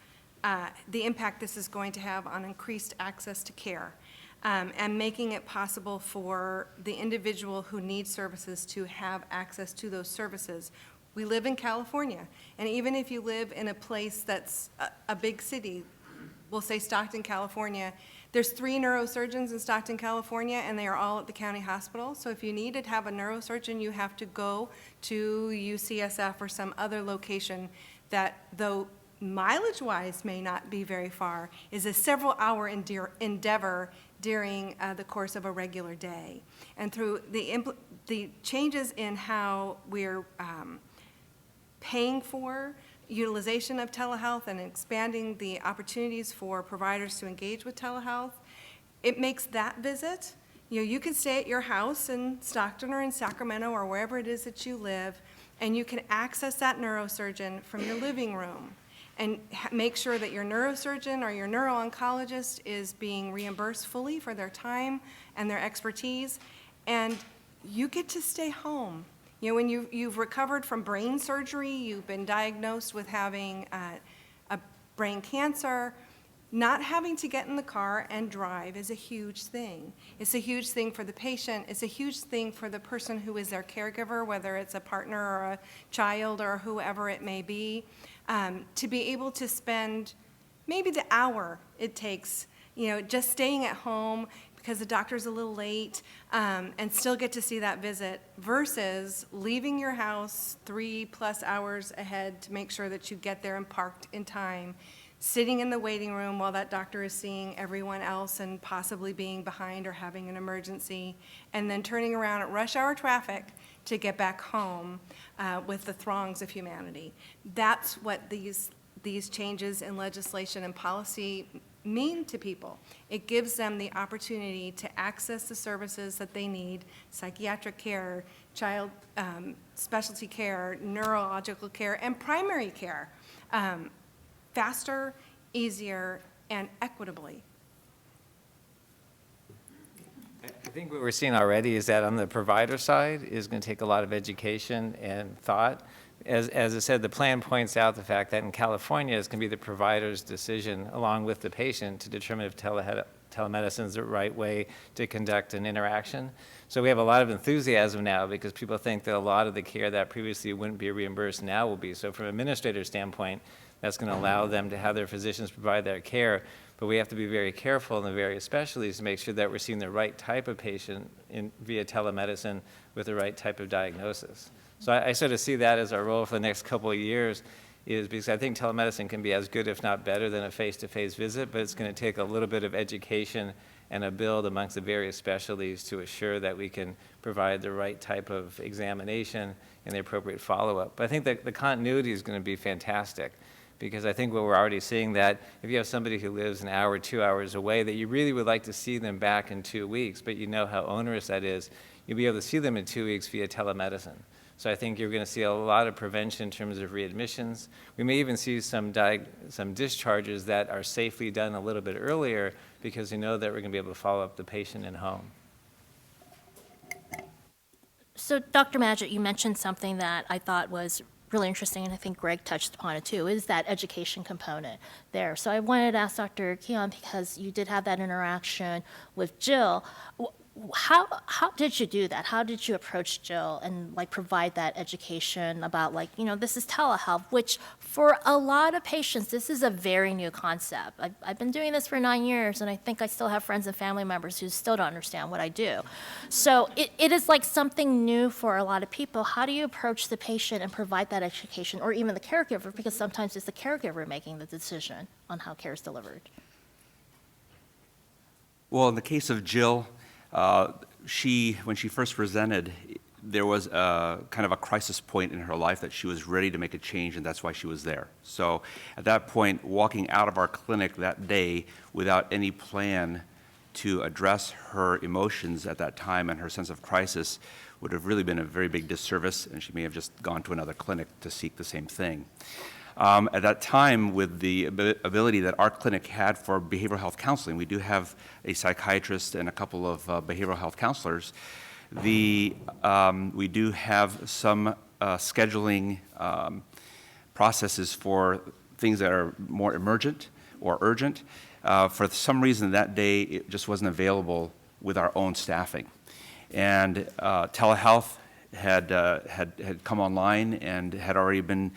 the impact this is going to have on increased access to care and making it possible for the individual who needs services to have access to those services. We live in California, and even if you live in a place that's a big city, we'll say Stockton, California, there's 3 neurosurgeons in Stockton, California, and they are all at the county hospital. So if you need to have a neurosurgeon, you have to go to UCSF or some other location that, though mileage-wise may not be very far, is a several-hour endeavor during the course of a regular day. And through the changes in how we're paying for utilization of telehealth and expanding the opportunities for providers to engage with telehealth, it makes that visit, you can stay at your house in Stockton or in Sacramento or wherever it is that you live, and you can access that neurosurgeon from your living room and make sure that your neurosurgeon or your neuro-oncologist is being reimbursed fully for their time and their expertise, and you get to stay home. When you've recovered from brain surgery, you've been diagnosed with having a brain cancer, not having to get in the car and drive is a huge thing. It's a huge thing for the patient. It's a huge thing for the person who is their caregiver, whether it's a partner or a child or whoever it may be, to be able to spend maybe the hour it takes, just staying at home because the doctor's a little late, and still get to see that visit, versus leaving your house 3+ hours ahead to make sure that you get there and parked in time, sitting in the waiting room while that doctor is seeing everyone else and possibly being behind or having an emergency, and then turning around at rush hour traffic to get back home with the throngs of humanity. That's what these changes in legislation and policy mean to people. It gives them the opportunity to access the services that they need: psychiatric care, child specialty care, neurological care, and primary care, faster, easier, and equitably. I think what we're seeing already is that on the provider side is going to take a lot of education and thought. As I said, the plan points out the fact that in California, it's going to be the provider's decision, along with the patient, to determine if telemedicine is the right way to conduct an interaction. So we have a lot of enthusiasm now because people think that a lot of the care that previously wouldn't be reimbursed now will be. So from an administrator's standpoint, that's going to allow them to have their physicians provide their care. But we have to be very careful in the various specialties to make sure that we're seeing the right type of patient via telemedicine with the right type of diagnosis. So I sort of see that as our role for the next couple of years, is because I think telemedicine can be as good, if not better, than a face-to-face visit, but it's going to take a little bit of education and a build amongst the various specialties to assure that we can provide the right type of examination and the appropriate follow-up. But I think that the continuity is going to be fantastic, because I think what we're already seeing that if you have somebody who lives an hour, 2 hours away, that you really would like to see them back in 2 weeks, but you know how onerous that is, you'll be able to see them in 2 weeks via telemedicine. So I think you're going to see a lot of prevention in terms of readmissions. We may even see some discharges that are safely done a little bit earlier because we know that we're going to be able to follow up the patient in home. So Dr. Magid, you mentioned something that I thought was really interesting, and I think Greg touched upon it too, is that education component there. So I wanted to ask Dr. Keon, because you did have that interaction with Jill, how did you do that? How did you approach Jill and like provide that education about, like, you know, this is telehealth, which for a lot of patients, this is a very new concept. I've been doing this for 9 years, and I think I still have friends and family members who still don't understand what I do. So it is like something new for a lot of people. How do you approach the patient and provide that education, or even the caregiver, because sometimes it's the caregiver making the decision on how care is delivered? Well, in the case of Jill, when she first presented, there was a kind of a crisis point in her life that she was ready to make a change, and that's why she was there. So at that point, walking out of our clinic that day without any plan to address her emotions at that time and her sense of crisis would have really been a very big disservice, and she may have just gone to another clinic to seek the same thing. At that time, with the ability that our clinic had for behavioral health counseling, we do have a psychiatrist and a couple of behavioral health counselors. We do have some scheduling processes for things that are more emergent or urgent. For some reason that day, it just wasn't available with our own staffing. And telehealth had come online and had already been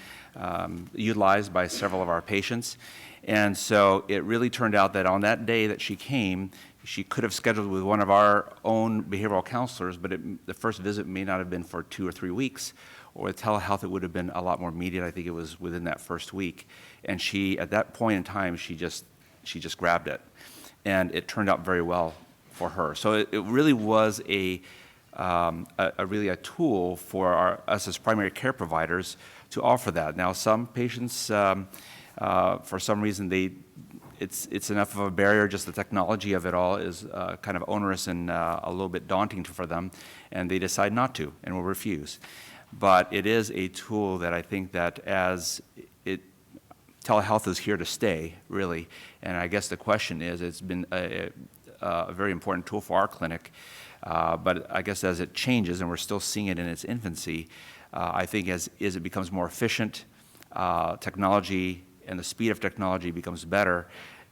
utilized by several of our patients. And so it really turned out that on that day that she came, she could have scheduled with one of our own behavioral counselors, but the first visit may not have been for 2 or 3 weeks. Or with telehealth, it would have been a lot more immediate. I think it was within that first week. And she, at that point in time, she just grabbed it. And it turned out very well for her. So it really was really a tool for us as primary care providers to offer that. Now, some patients, for some reason, it's enough of a barrier. Just the technology of it all is kind of onerous and a little bit daunting for them, and they decide not to and will refuse. But it is a tool that I think that telehealth is here to stay, really. And I guess the question is, it's been a very important tool for our clinic. But I guess as it changes, and we're still seeing it in its infancy, I think as it becomes more efficient, technology and the speed of technology becomes better,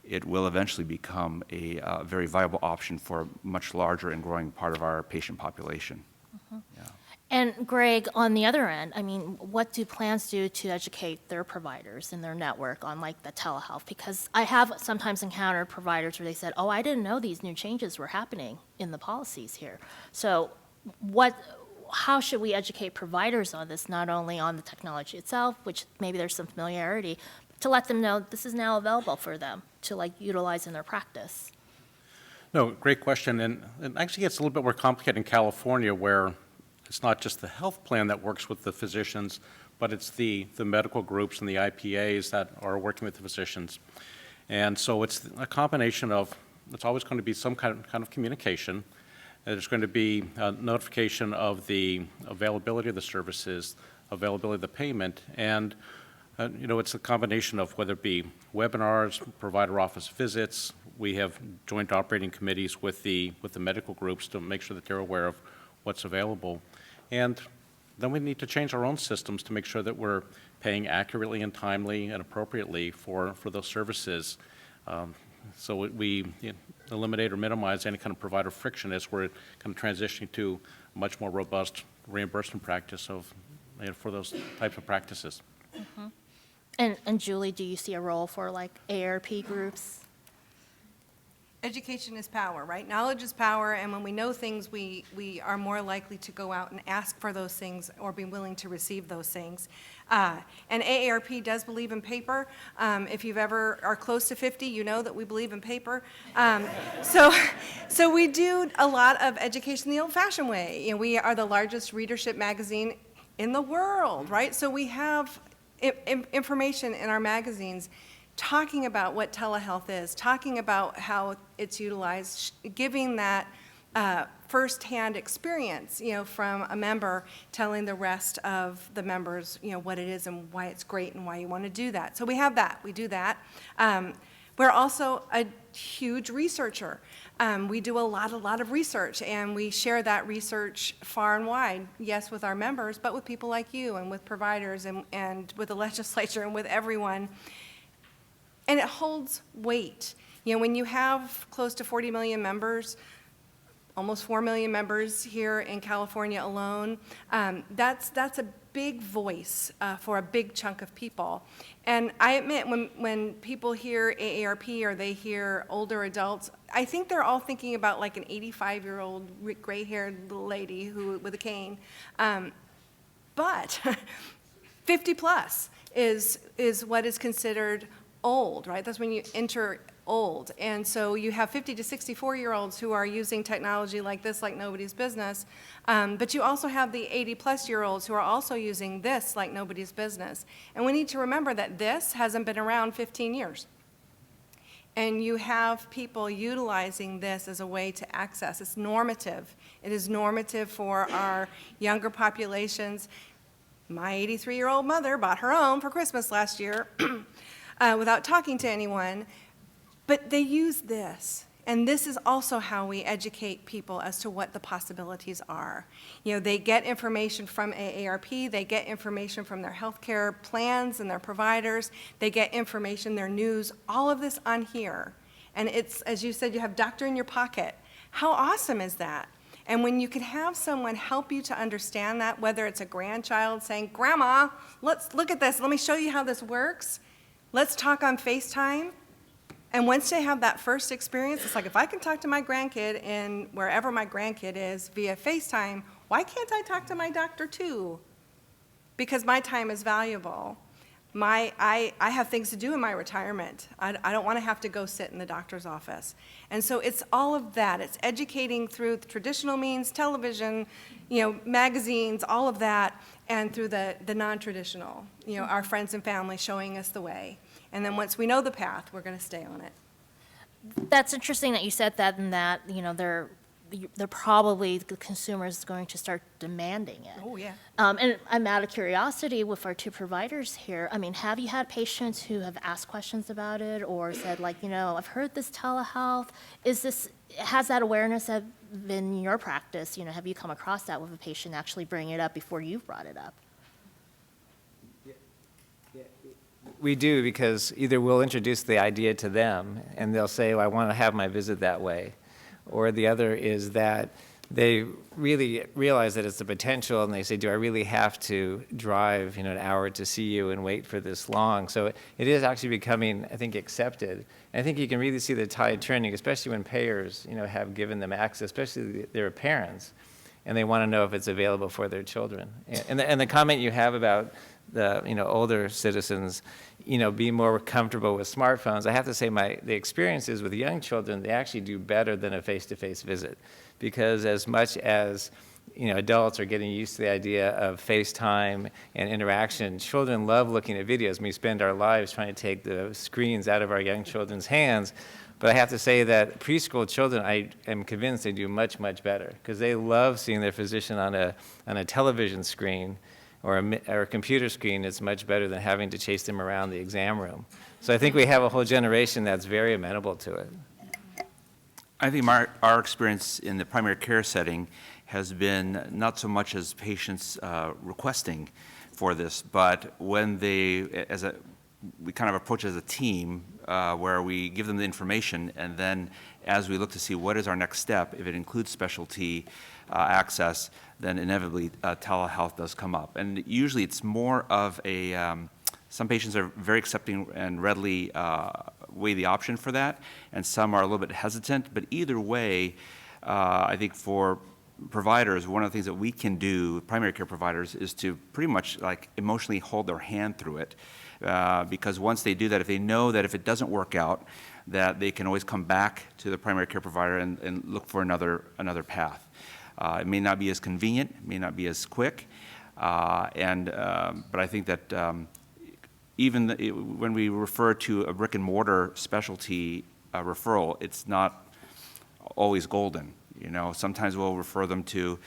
it will eventually become a very viable option for a much larger and growing part of our patient population. Mm-hmm. Yeah. And Greg, on the other end, I mean, what do plans do to educate their providers in their network on, like, the telehealth? Because I have sometimes encountered providers where they said, oh, I didn't know these new changes were happening in the policies here. So how should we educate providers on this, not only on the technology itself, which maybe there's some familiarity, but to let them know this is now available for them to, like, utilize in their practice? No, great question. And it actually gets a little bit more complicated in California, where it's not just the health plan that works with the physicians, but it's the medical groups and the IPAs that are working with the physicians. And so it's a combination of, it's always going to be some kind of communication. There's going to be a notification of the availability of the services, availability of the payment, and it's a combination of whether it be webinars, provider office visits. We have joint operating committees with the medical groups to make sure that they're aware of what's available. And then we need to change our own systems to make sure that we're paying accurately and timely and appropriately for those services. So we eliminate or minimize any kind of provider friction as we're kind of transitioning to a much more robust reimbursement practice for those types of practices. Mm-hmm. And Julie, do you see a role for like AARP groups? Education is power, right? Knowledge is power, and when we know things, we are more likely to go out and ask for those things or be willing to receive those things. And AARP does believe in paper. If you've ever are close to 50, you know that we believe in paper. So we do a lot of education the old-fashioned way. We are the largest readership magazine in the world, right? So we have information in our magazines talking about what telehealth is, talking about how it's utilized, giving that firsthand experience, from a member telling the rest of the members, what it is and why it's great and why you want to do that. So we have that. We do that. We're also a huge researcher. We do a lot of research, and we share that research far and wide, yes, with our members, but with people like you and with providers and with the legislature and with everyone. And it holds weight. When you have close to 40 million members, almost 4 million members here in California alone, that's a big voice for a big chunk of people. And I admit, when people hear AARP or they hear older adults, I think they're all thinking about like an 85-year-old gray-haired little lady with a cane. But 50 plus is what is considered old, right? That's when you enter old. And so you have 50 to 64-year-olds who are using technology like this like nobody's business. But you also have the 80-plus-year-olds who are also using this like nobody's business. And we need to remember that this hasn't been around 15 years. And you have people utilizing this as a way to access. It's normative. It is normative for our younger populations. My 83-year-old mother bought her own for Christmas last year. Without talking to anyone, but they use this. And this is also how we educate people as to what the possibilities are. They get information from AARP, they get information from their healthcare plans and their providers, they get information, their news, all of this on here. And it's, as you said, you have doctor in your pocket. How awesome is that? And when you can have someone help you to understand that, whether it's a grandchild saying, "Grandma, let's look at this, let me show you how this works. Let's talk on FaceTime." And once they have that first experience, it's like, if I can talk to my grandkid in wherever my grandkid is via FaceTime, why can't I talk to my doctor too? Because my time is valuable. I have things to do in my retirement. I don't want to have to go sit in the doctor's office. And so it's all of that. It's educating through the traditional means, television, magazines, all of that, and through the non-traditional, our friends and family showing us the way. And then once we know the path, we're going to stay on it. That's interesting that you said that, and that, they're probably, the consumer is going to start demanding it. Oh, yeah. And I'm out of curiosity with our two providers here. I mean, have you had patients who have asked questions about it or said, like, I've heard this telehealth. Has that awareness been in your practice? Have you come across that with a patient actually bringing it up before you've brought it up? We do, because either we'll introduce the idea to them and they'll say, I want to have my visit that way. Or the other is that they really realize that it's the potential and they say, do I really have to drive an hour to see you and wait for this long? So it is actually becoming, I think, accepted. And I think you can really see the tide turning, especially when payers have given them access, especially their parents, and they want to know if it's available for their children. And the comment you have about the older citizens be more comfortable with smartphones, I have to say the experiences with young children, they actually do better than a face-to-face visit, because as much as adults are getting used to the idea of FaceTime and interaction, children love looking at videos. We spend our lives trying to take the screens out of our young children's hands. But I have to say that preschool children, I am convinced they do much, much better, because they love seeing their physician on a television screen or a computer screen. It's much better than having to chase them around the exam room. So I think we have a whole generation that's very amenable to it. I think our experience in the primary care setting has been not so much as patients requesting for this, but when they, we kind of approach it as a team where we give them the information, and then as we look to see what is our next step, if it includes specialty access, then inevitably telehealth does come up. And usually it's more of a, some patients are very accepting and readily weigh the option for that, and some are a little bit hesitant, but either way, I think for providers, one of the things that we can do, primary care providers, is to pretty much like emotionally hold their hand through it. Because once they do that, if they know that if it doesn't work out, that they can always come back to the primary care provider and look for another path. It may not be as convenient, it may not be as quick, but I think that even when we refer to a brick and mortar specialty referral, it's not always golden. You know, sometimes we'll refer them to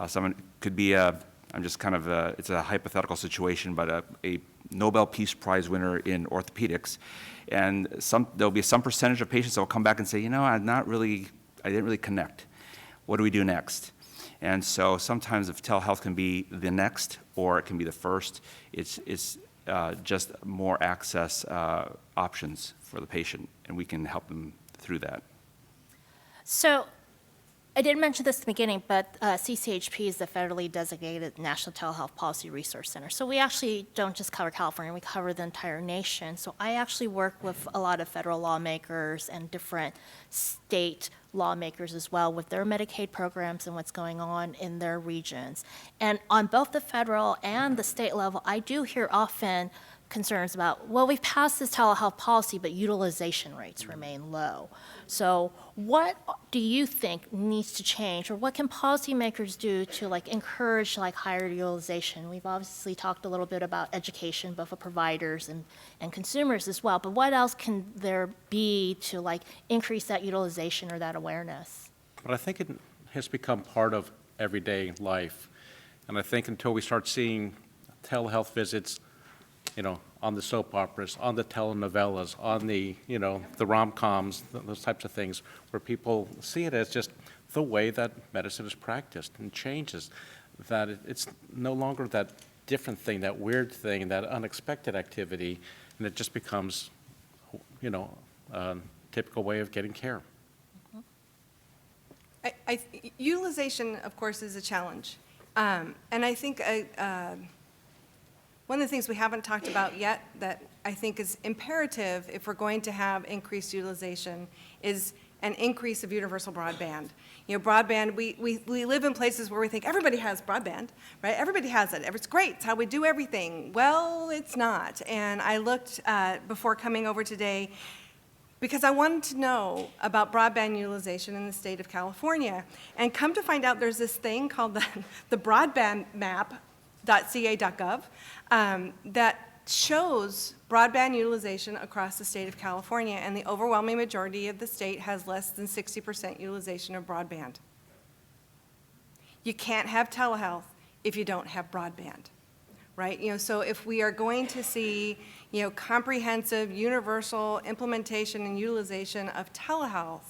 someone, could be I'm just kind of, it's a hypothetical situation, but a Nobel Peace Prize winner in orthopedics. And there'll be some percentage of patients that will come back and say, you know, I didn't really connect. What do we do next? And so sometimes if telehealth can be the next, or it can be the first, it's just more access options for the patient, and we can help them through that. So I didn't mention this at the beginning, but CCHP is the federally designated National Telehealth Policy Resource Center. So we actually don't just cover California, we cover the entire nation. So I actually work with a lot of federal lawmakers and different state lawmakers as well with their Medicaid programs and what's going on in their regions. And on both the federal and the state level, I do hear often concerns about, well, we've passed this telehealth policy, but utilization rates remain low. So what do you think needs to change, or what can policymakers do to like encourage like higher utilization? We've obviously talked a little bit about education, both for providers and consumers as well, but what else can there be to like increase that utilization or that awareness? But I think it has become part of everyday life. And I think until we start seeing telehealth visits, you know, on the soap operas, on the telenovelas, on the, you know, the rom-coms, those types of things, where people see it as just the way that medicine is practiced and changes, that it's no longer that different thing, that weird thing, that unexpected activity, and it just becomes, you know, a typical way of getting care. Utilization, of course, is a challenge. And I think one of the things we haven't talked about yet that I think is imperative if we're going to have increased utilization is an increase of universal broadband. You know, broadband, we live in places where we think everybody has broadband, right? Everybody has it. It's great. It's how we do everything. Well, it's not. And I looked before coming over today because I wanted to know about broadband utilization in the state of California. And come to find out there's this thing called the broadband map.ca.gov that shows broadband utilization across the state of California, and the overwhelming majority of the state has less than 60% utilization of broadband. You can't have telehealth if you don't have broadband, right? You know, so if we are going to see, you know, comprehensive, universal implementation and utilization of telehealth,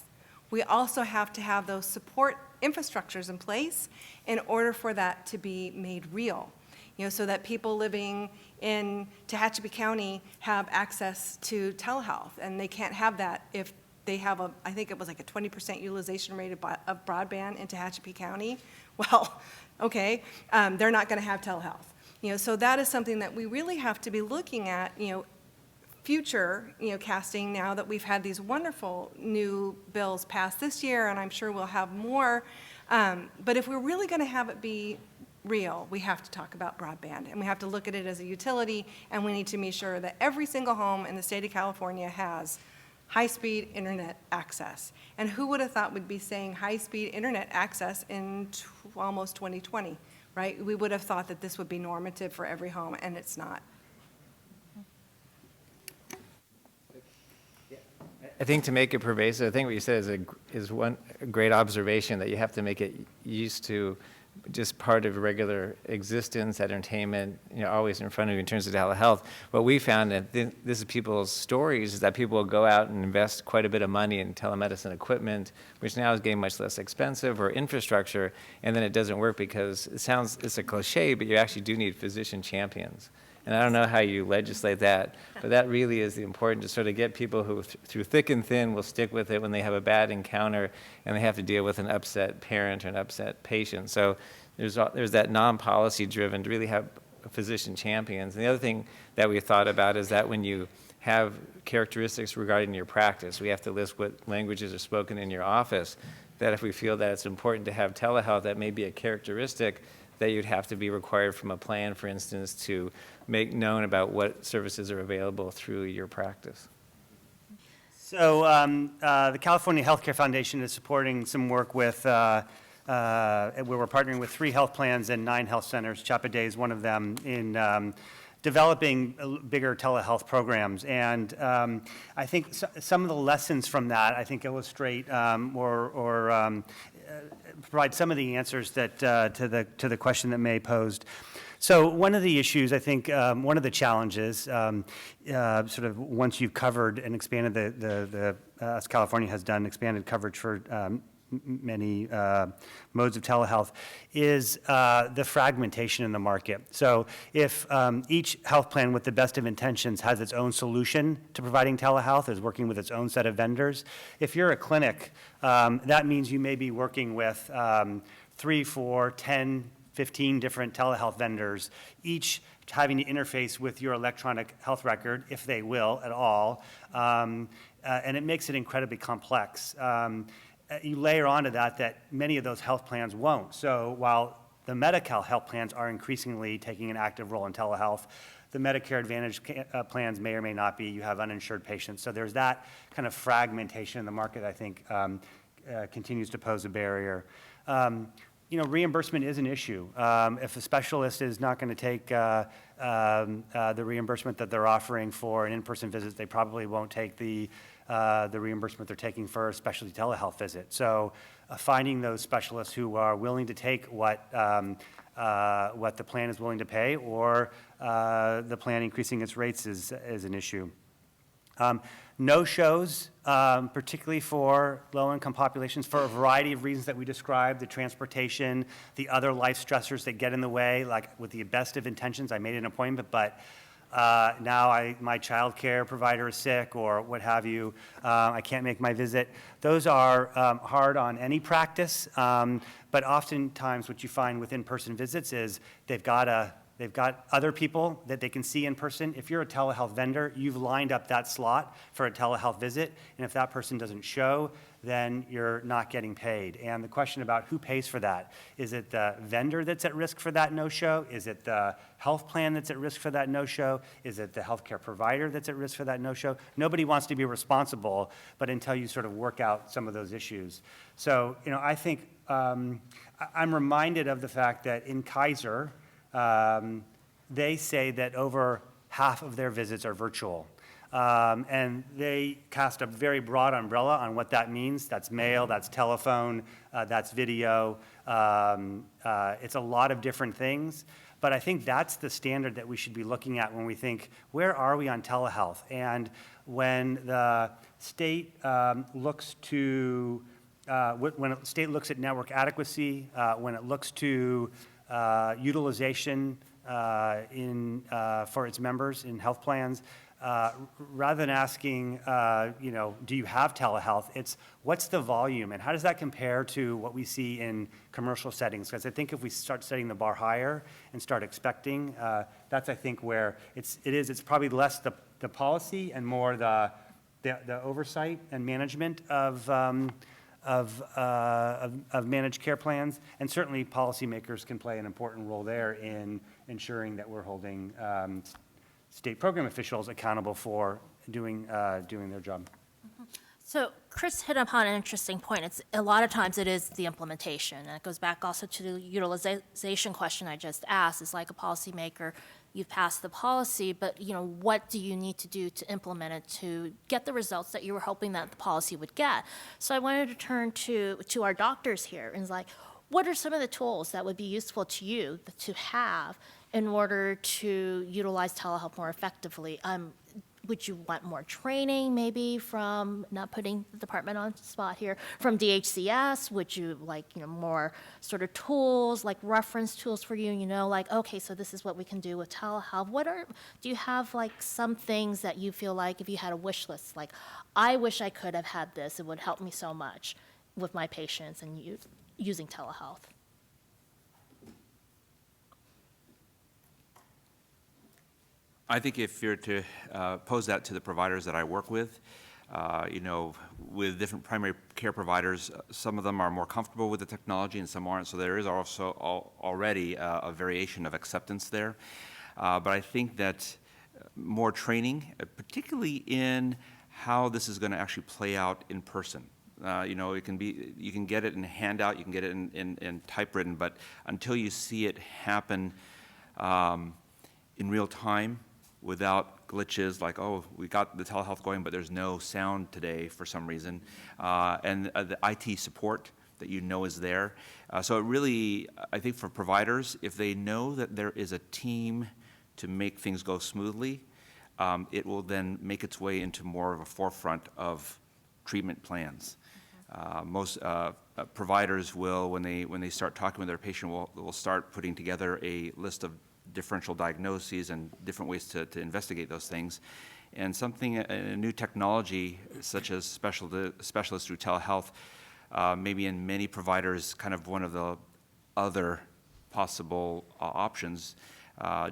we also have to have those support infrastructures in place in order for that to be made real. You know, so that people living in Tehachapi County have access to telehealth, and they can't have that if they have I think it was like a 20% utilization rate of broadband in Tehachapi County. Well, okay, they're not going to have telehealth. You know, so that is something that we really have to be looking at, you know, future, you know, casting now that we've had these wonderful new bills passed this year, and I'm sure we'll have more. But if we're really going to have it be real, we have to talk about broadband, and we have to look at it as a utility, and we need to make sure that every single home in the state of California has high-speed internet access. And who would have thought we'd be saying high-speed internet access in almost 2020, right? We would have thought that this would be normative for every home, and it's not. I think to make it pervasive, I think what you said is one great observation, that you have to make it used to just part of regular existence, entertainment, always in front of you in terms of telehealth. What we found, that this is people's stories, is that people will go out and invest quite a bit of money in telemedicine equipment, which now is getting much less expensive, or infrastructure, and then it doesn't work because it's a cliche, but you actually do need physician champions. And I don't know how you legislate that, but that really is the important, to sort of get people who, through thick and thin, will stick with it when they have a bad encounter and they have to deal with an upset parent or an upset patient. So there's that non-policy driven to really have physician champions. And the other thing that we thought about is that when you have characteristics regarding your practice, we have to list what languages are spoken in your office, that if we feel that it's important to have telehealth, that may be a characteristic that you'd have to be required from a plan, for instance, to make known about what services are available through your practice. So the California Healthcare Foundation is supporting some work with, where we're partnering with 3 health plans and 9 health centers. Chapaday is one of them, in developing bigger telehealth programs. And I think some of the lessons from that, I think, illustrate or provide some of the answers that to the question that May posed. So one of the issues, I think, one of the challenges, sort of once you've covered and expanded as California has done, expanded coverage for many modes of telehealth, is the fragmentation in the market. So if each health plan with the best of intentions has its own solution to providing telehealth, is working with its own set of vendors, if you're a clinic, that means you may be working with 3, 4, 10, 15 different telehealth vendors, each having to interface with your electronic health record, if they will at all, and it makes it incredibly complex. You layer onto that many of those health plans won't. So while the Medi-Cal health plans are increasingly taking an active role in telehealth, the Medicare Advantage plans may or may not be. You have uninsured patients. So there's that kind of fragmentation in the market, I think, continues to pose a barrier. Reimbursement is an issue. If a specialist is not going to take the reimbursement that they're offering for an in-person visit, they probably won't take the reimbursement they're taking for a specialty telehealth visit. So finding those specialists who are willing to take what the plan is willing to pay, or the plan increasing its rates, is an issue. No-shows, particularly for low-income populations, for a variety of reasons that we described, the transportation, the other life stressors that get in the way, like with the best of intentions, I made an appointment, but now my child care provider is sick, or what have you, I can't make my visit. Those are hard on any practice, but oftentimes what you find with in-person visits is they've got other people that they can see in person. If you're a telehealth vendor, you've lined up that slot for a telehealth visit, and if that person doesn't show, then you're not getting paid. And the question about who pays for that, is it the vendor that's at risk for that no-show? Is it the health plan that's at risk for that no-show? Is it the healthcare provider that's at risk for that no-show? Nobody wants to be responsible, but until you sort of work out some of those issues. So, I think I'm reminded of the fact that in Kaiser, they say that over half of their visits are virtual. And they cast a very broad umbrella on what that means. That's mail, that's telephone, that's video. It's a lot of different things. But I think that's the standard that we should be looking at when we think, where are we on telehealth? And when the state looks to, when a state looks at network adequacy, when it looks to utilization for its members in health plans, rather than asking, do you have telehealth, it's what's the volume and how does that compare to what we see in commercial settings? Because I think if we start setting the bar higher and start expecting, that's, I think, where it's probably less the policy and more the oversight and management of managed care plans, and certainly policymakers can play an important role there in ensuring that we're holding state program officials accountable for doing their job. So Chris hit upon an interesting point. A lot of times it is the implementation, and it goes back also to the utilization question I just asked. It's like a policymaker, you've passed the policy, but what do you need to do to implement it to get the results that you were hoping that the policy would get? So I wanted to turn to our doctors here, and it's like, what are some of the tools that would be useful to you to have in order to utilize telehealth more effectively? Would you want more training, maybe from, not putting the department on the spot here, from DHCS? Would you like, more sort of tools, like reference tools for you, like, okay, so this is what we can do with telehealth. Do you have like some things that you feel like if you had a wish list, like, I wish I could have had this, it would help me so much with my patients and using telehealth? I think if you're to pose that to the providers that I work with, with different primary care providers, some of them are more comfortable with the technology and some aren't, so there is also already a variation of acceptance there. But I think that more training, particularly in how this is going to actually play out in person. It can be, you can get it in handout, you can get it in typewritten, but until you see it happen in real time, without glitches like, oh, we got the telehealth going, but there's no sound today for some reason, and the IT support that is there. So it really, I think for providers, if they know that there is a team to make things go smoothly, it will then make its way into more of a forefront of treatment plans. Most providers will, when they start talking with their patient, will start putting together a list of differential diagnoses and different ways to investigate those things. And a new technology such as specialists through telehealth, maybe in many providers kind of one of the other possible options,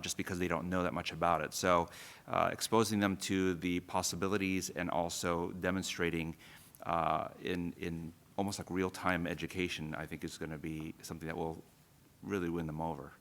just because they don't know that much about it. So exposing them to the possibilities and also demonstrating in almost like real-time education, I think is going to be something that will really win them over.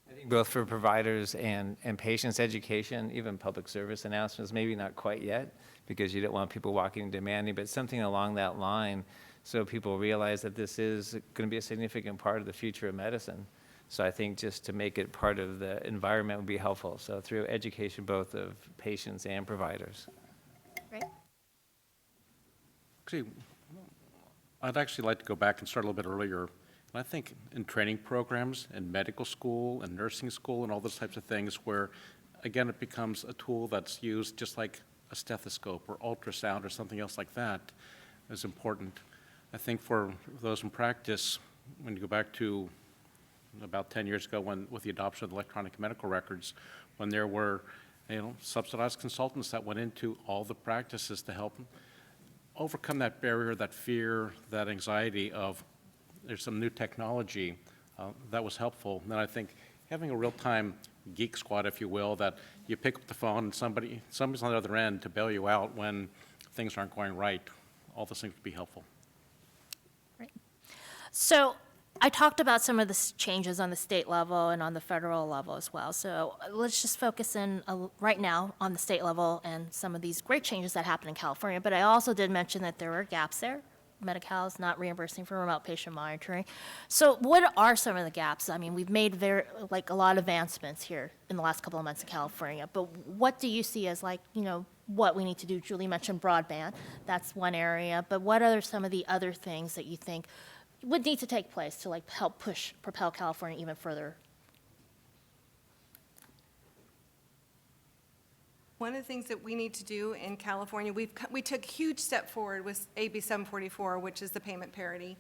I think both for providers and patients' education, even public service announcements, maybe not quite yet, because you don't want people walking demanding, but something along that line so people realize that this is going to be a significant part of the future of medicine. So I think just to make it part of the environment would be helpful. So through education both of patients and providers. Great. Actually, I'd actually like to go back and start a little bit earlier. And I think in training programs and medical school and nursing school and all those types of things where, again, it becomes a tool that's used just like a stethoscope or ultrasound or something else like that is important. I think for those in practice, when you go back to about 10 years ago with the adoption of electronic medical records, when there were subsidized consultants that went into all the practices to help overcome that barrier, that fear, that anxiety of there's some new technology that was helpful. And then I think having a real-time geek squad, if you will, that you pick up the phone and somebody's on the other end to bail you out when things aren't going right, all those things would be helpful. Great. So I talked about some of the changes on the state level and on the federal level as well. So let's just focus in right now on the state level and some of these great changes that happened in California. But I also did mention that there were gaps there. Medi-Cal is not reimbursing for remote patient monitoring. So what are some of the gaps? I mean, we've made a lot of advancements here in the last couple of months in California, but what do you see as what we need to do? Julie mentioned broadband. That's one area, but what are some of the other things that you think would need to take place to help propel California even further? One of the things that we need to do in California, we took a huge step forward with AB 744, which is the payment parity.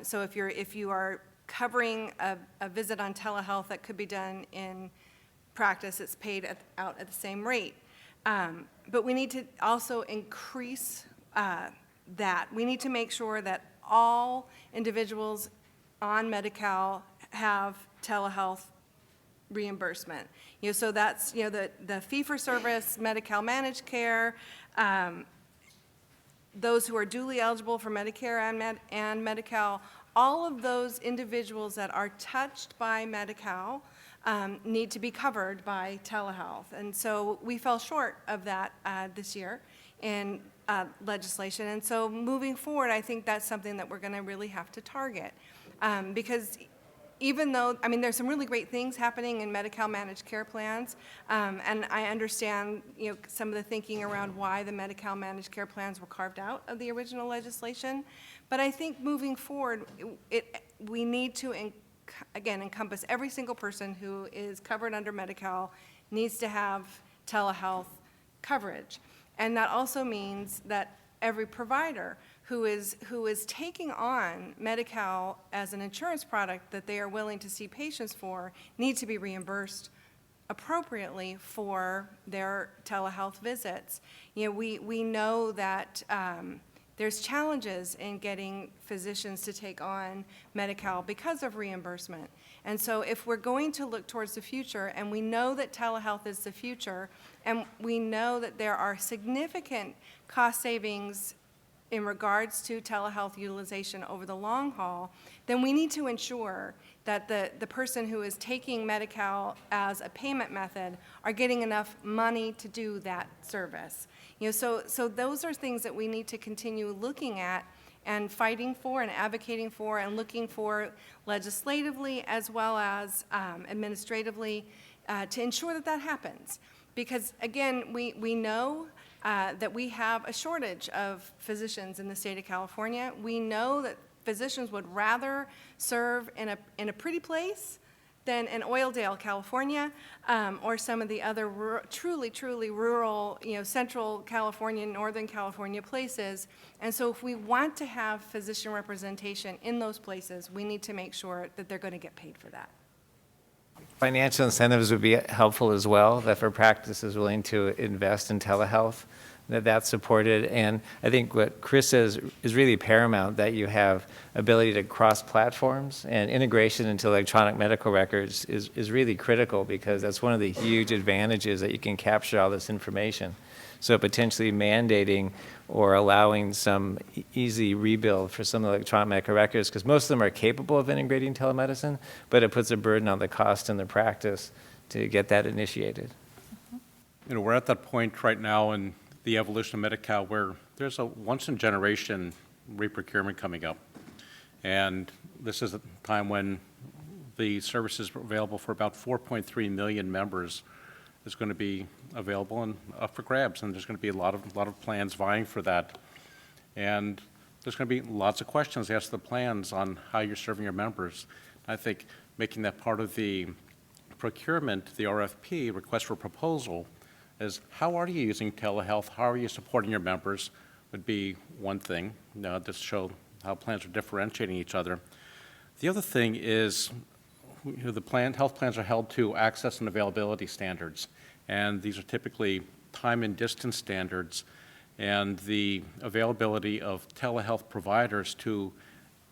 So if you are covering a visit on telehealth that could be done in practice, it's paid out at the same rate. But we need to also increase that. We need to make sure that all individuals on Medi-Cal have telehealth reimbursement. So that's the fee-for-service, Medi-Cal managed care, those who are duly eligible for Medicare and Medi-Cal, all of those individuals that are touched by Medi-Cal need to be covered by telehealth. And so we fell short of that this year in legislation. And so moving forward, I think that's something that we're going to really have to target because even though, I mean, there's some really great things happening in Medi-Cal managed care plans, and I understand, some of the thinking around why the Medi-Cal managed care plans were carved out of the original legislation. But I think moving forward, we need to, again, encompass every single person who is covered under Medi-Cal needs to have telehealth coverage. And that also means that every provider who is taking on Medi-Cal as an insurance product that they are willing to see patients for need to be reimbursed appropriately for their telehealth visits. We know that there's challenges in getting physicians to take on Medi-Cal because of reimbursement. And so if we're going to look towards the future, and we know that telehealth is the future, and we know that there are significant cost savings in regards to telehealth utilization over the long haul, then we need to ensure that the person who is taking Medi-Cal as a payment method are getting enough money to do that service. So those are things that we need to continue looking at and fighting for and advocating for and looking for legislatively as well as administratively to ensure that that happens. Because again, we know that we have a shortage of physicians in the state of California. We know that physicians would rather serve in a pretty place than in Oildale, California, or some of the other truly rural, Central California, Northern California places. And so if we want to have physician representation in those places, we need to make sure that they're going to get paid for that. Financial incentives would be helpful as well, that for practices willing to invest in telehealth, that's supported. And I think what Chris says is really paramount, that you have ability to cross platforms, and integration into electronic medical records is really critical, because that's one of the huge advantages, that you can capture all this information. So potentially mandating or allowing some easy rebuild for some of the electronic medical records, because most of them are capable of integrating telemedicine, but it puts a burden on the cost and the practice to get that initiated. We're at that point right now in the evolution of Medi-Cal where there's a once-in-generation reprocurement coming up. And this is a time when the services available for about 4.3 million members is going to be available and up for grabs, and there's going to be a lot of plans vying for that. And there's going to be lots of questions asked to the plans on how you're serving your members. I think making that part of the procurement, the RFP, request for proposal, is how are you using telehealth, how are you supporting your members, would be one thing, to show how plans are differentiating each other. The other thing is the health plans are held to access and availability standards, and these are typically time and distance standards, and the availability of telehealth providers to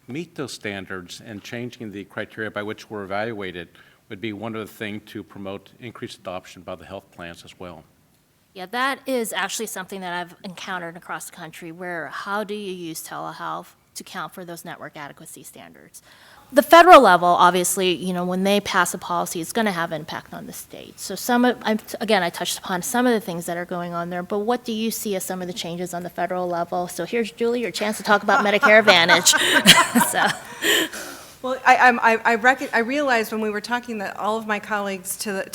meet those standards and changing the criteria by which we're evaluated would be one of the things to promote increased adoption by the health plans as well. Yeah, that is actually something that I've encountered across the country, where how do you use telehealth to count for those network adequacy standards? The federal level, obviously, when they pass a policy, it's going to have impact on the state. So I touched upon some of the things that are going on there, but what do you see as some of the changes on the federal level? So here's Julie, your chance to talk about Medicare Advantage. Well, I realized when we were talking that all of my colleagues to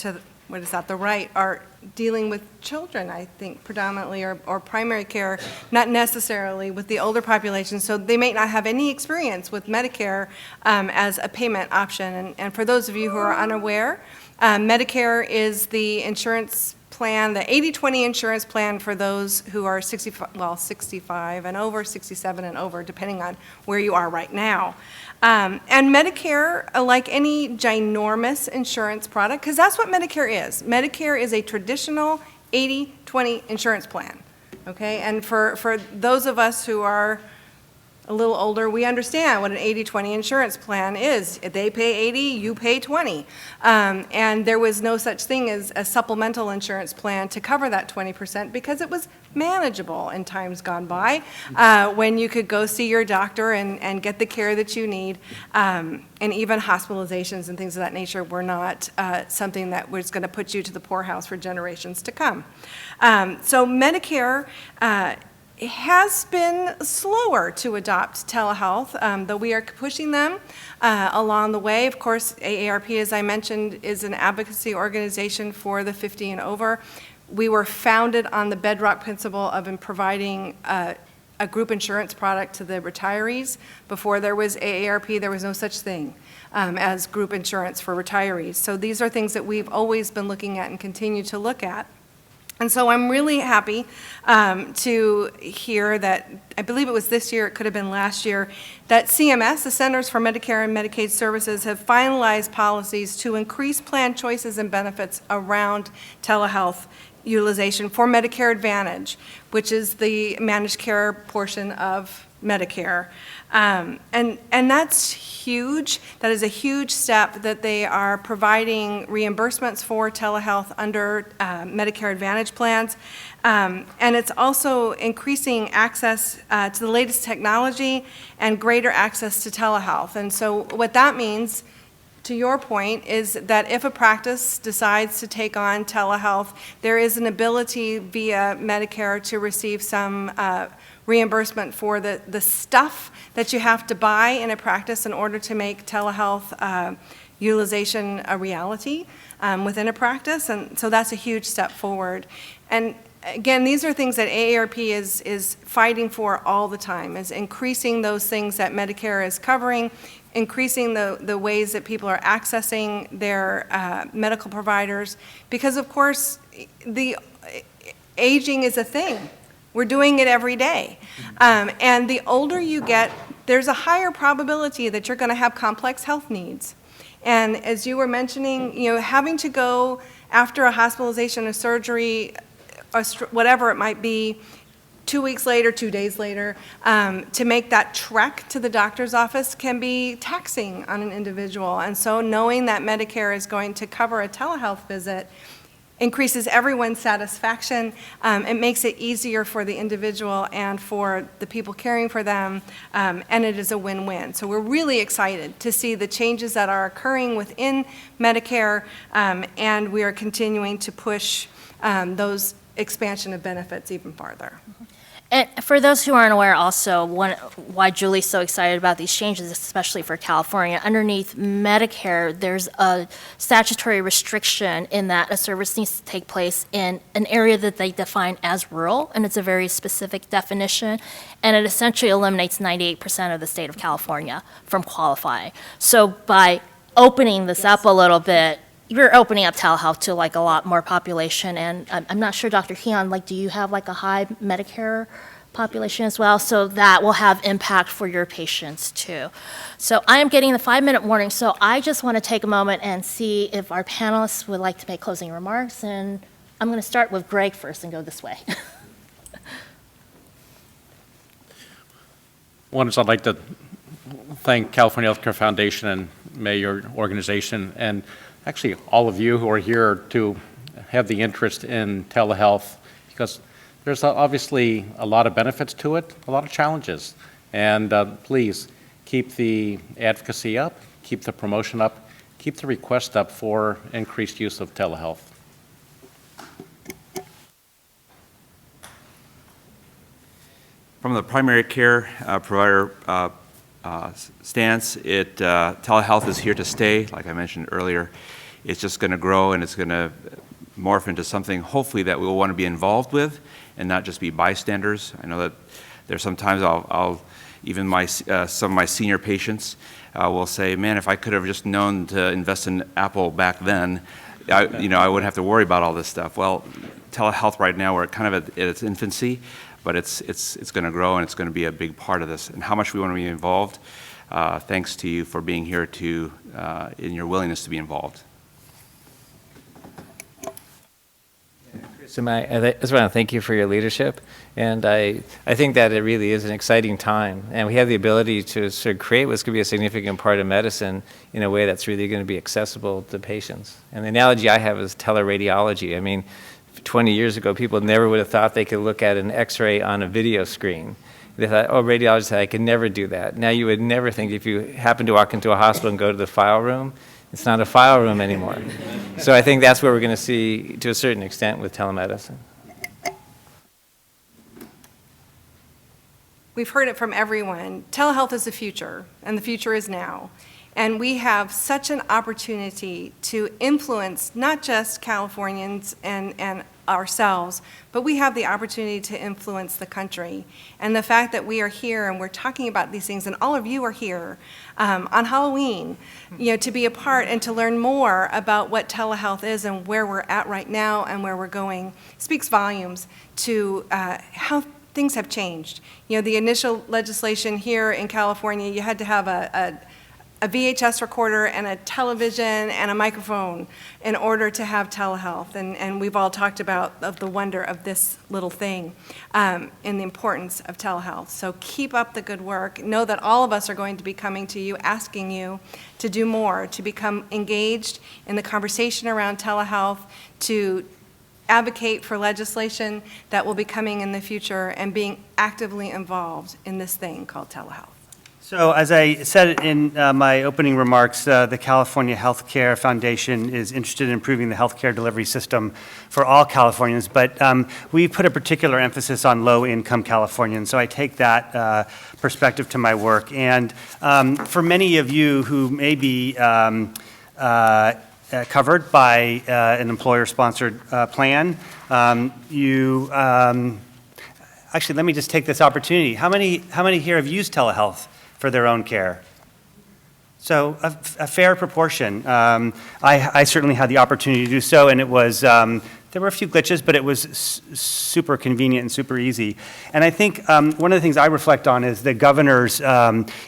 the right are dealing with children, I think, predominantly, or primary care, not necessarily with the older population, so they may not have any experience with Medicare as a payment option. And for those of you who are unaware, Medicare is the insurance plan, the 80-20 insurance plan for those who are 65 and over, 67 and over, depending on where you are right now. And Medicare, like any ginormous insurance product, because that's what Medicare is. Medicare is a traditional 80-20 insurance plan, okay? And for those of us who are a little older, we understand what an 80-20 insurance plan is. If they pay 80, you pay 20. And there was no such thing as a supplemental insurance plan to cover that 20% because it was manageable in times gone by when you could go see your doctor and get the care that you need. And even hospitalizations and things of that nature were not something that was going to put you to the poorhouse for generations to come. So Medicare has been slower to adopt telehealth, though we are pushing them along the way. Of course, AARP, as I mentioned, is an advocacy organization for the 50 and over. We were founded on the bedrock principle of providing a group insurance product to the retirees. Before there was AARP, there was no such thing as group insurance for retirees. So these are things that we've always been looking at and continue to look at. And so I'm really happy to hear that, I believe it was this year, it could have been last year, that CMS, the Centers for Medicare and Medicaid Services, have finalized policies to increase plan choices and benefits around telehealth utilization for Medicare Advantage, which is the managed care portion of Medicare. And that's huge. That is a huge step that they are providing reimbursements for telehealth under Medicare Advantage plans. And it's also increasing access to the latest technology and greater access to telehealth. And so what that means, to your point, is that if a practice decides to take on telehealth, there is an ability via Medicare to receive some reimbursement for the stuff that you have to buy in a practice in order to make telehealth utilization a reality within a practice. And so that's a huge step forward. And again, these are things that AARP is fighting for all the time, is increasing those things that Medicare is covering, increasing the ways that people are accessing their medical providers, because of course the aging is a thing. We're doing it every day. And the older you get, there's a higher probability that you're going to have complex health needs. And as you were mentioning, having to go after a hospitalization, a surgery, whatever it might be, 2 weeks later, 2 days later, to make that trek to the doctor's office can be taxing on an individual. And so knowing that Medicare is going to cover a telehealth visit increases everyone's satisfaction. It makes it easier for the individual and for the people caring for them, and it is a win-win. So we're really excited to see the changes that are occurring within Medicare, and we are continuing to push those expansion of benefits even farther. And for those who aren't aware also, why Julie's so excited about these changes, especially for California, underneath Medicare, there's a statutory restriction in that a service needs to take place in an area that they define as rural, and it's a very specific definition, and it essentially eliminates 98% of the state of California from qualifying. So by opening this up a little bit, you're opening up telehealth to like a lot more population, and I'm not sure, Dr. Keon, like, do you have like a high Medicare population as well? So that will have impact for your patients too. So I am getting the 5-minute warning, so I just want to take a moment and see if our panelists would like to make closing remarks, and I'm going to start with Greg first and go this way. One is I'd like to thank California Healthcare Foundation and May, your organization, and actually all of you who are here to have the interest in telehealth, because there's obviously a lot of benefits to it, a lot of challenges. And please keep the advocacy up, keep the promotion up, keep the request up for increased use of telehealth. From the primary care provider stance, telehealth is here to stay. Like I mentioned earlier, it's just going to grow, and it's going to morph into something hopefully that we will want to be involved with and not just be bystanders. I know that there's sometimes even some of my senior patients will say, man, if I could have just known to invest in Apple back then, I wouldn't have to worry about all this stuff. Well, telehealth right now, we're kind of at its infancy, but it's going to grow, and it's going to be a big part of this. And how much we want to be involved, thanks to you for being here in your willingness to be involved. So I just want to thank you for your leadership, and I think that it really is an exciting time, and we have the ability to sort of create what's going to be a significant part of medicine in a way that's really going to be accessible to patients. And the analogy I have is teleradiology. I mean, 20 years ago, people never would have thought they could look at an X-ray on a video screen. They thought, oh, radiologists, I could never do that. Now you would never think, if you happen to walk into a hospital and go to the file room, it's not a file room anymore. So I think that's what we're going to see to a certain extent with telemedicine. we've heard it from everyone. Telehealth is the future, and the future is now. And we have such an opportunity to influence not just Californians and ourselves, but we have the opportunity to influence the country. And the fact that we are here and we're talking about these things, and all of you are here on Halloween, to be a part and to learn more about what telehealth is and where we're at right now and where we're going, speaks volumes to how things have changed. The initial legislation here in California, you had to have a VHS recorder and a television and a microphone in order to have telehealth. And we've all talked about the wonder of this little thing and the importance of telehealth. So keep up the good work. Know that all of us are going to be coming to you, asking you to do more, to become engaged in the conversation around telehealth, to advocate for legislation that will be coming in the future, and being actively involved in this thing called telehealth. So as I said in my opening remarks, the California Healthcare Foundation is interested in improving the healthcare delivery system for all Californians, but we put a particular emphasis on low-income Californians, so I take that perspective to my work. And for many of you who may be covered by an employer-sponsored plan, actually, let me just take this opportunity. How many here have used telehealth for their own care? So a fair proportion. I certainly had the opportunity to do so, and it was, there were a few glitches, but it was super convenient and super easy. And I think one of the things I reflect on is the governor's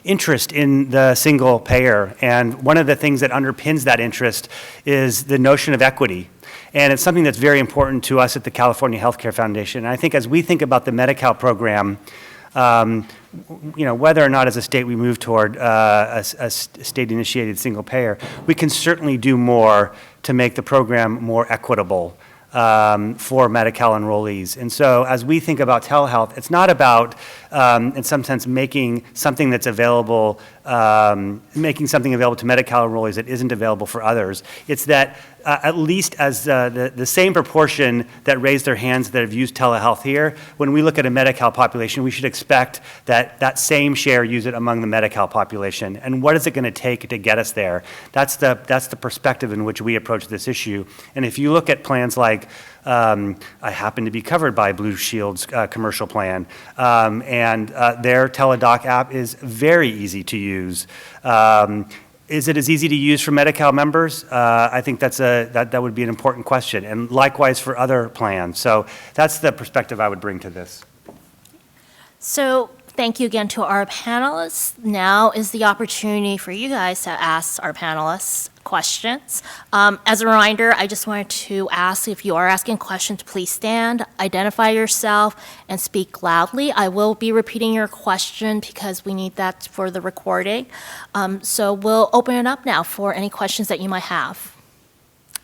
interest in the single payer. And one of the things that underpins that interest is the notion of equity. And it's something that's very important to us at the California Healthcare Foundation. And I think as we think about the Medi-Cal program, whether or not as a state we move toward a state-initiated single payer, we can certainly do more to make the program more equitable for Medi-Cal enrollees. And so as we think about telehealth, it's not about, in some sense, making something that's available, making something available to Medi-Cal enrollees that isn't available for others. It's that at least as the same proportion that raised their hands that have used telehealth here, when we look at a Medi-Cal population, we should expect that that same share use it among the Medi-Cal population. And what is it going to take to get us there? That's the perspective in which we approach this issue. And if you look at plans like, I happen to be covered by Blue Shield's commercial plan, and their Teledoc app is very easy to use. Is it as easy to use for Medi-Cal members? I think that would be an important question, and likewise for other plans. So that's the perspective I would bring to this. So thank you again to our panelists. Now is the opportunity for you guys to ask our panelists questions. As a reminder, I just wanted to ask, if you are asking questions, please stand, identify yourself, and speak loudly. I will be repeating your question because we need that for the recording. So we'll open it up now for any questions that you might have.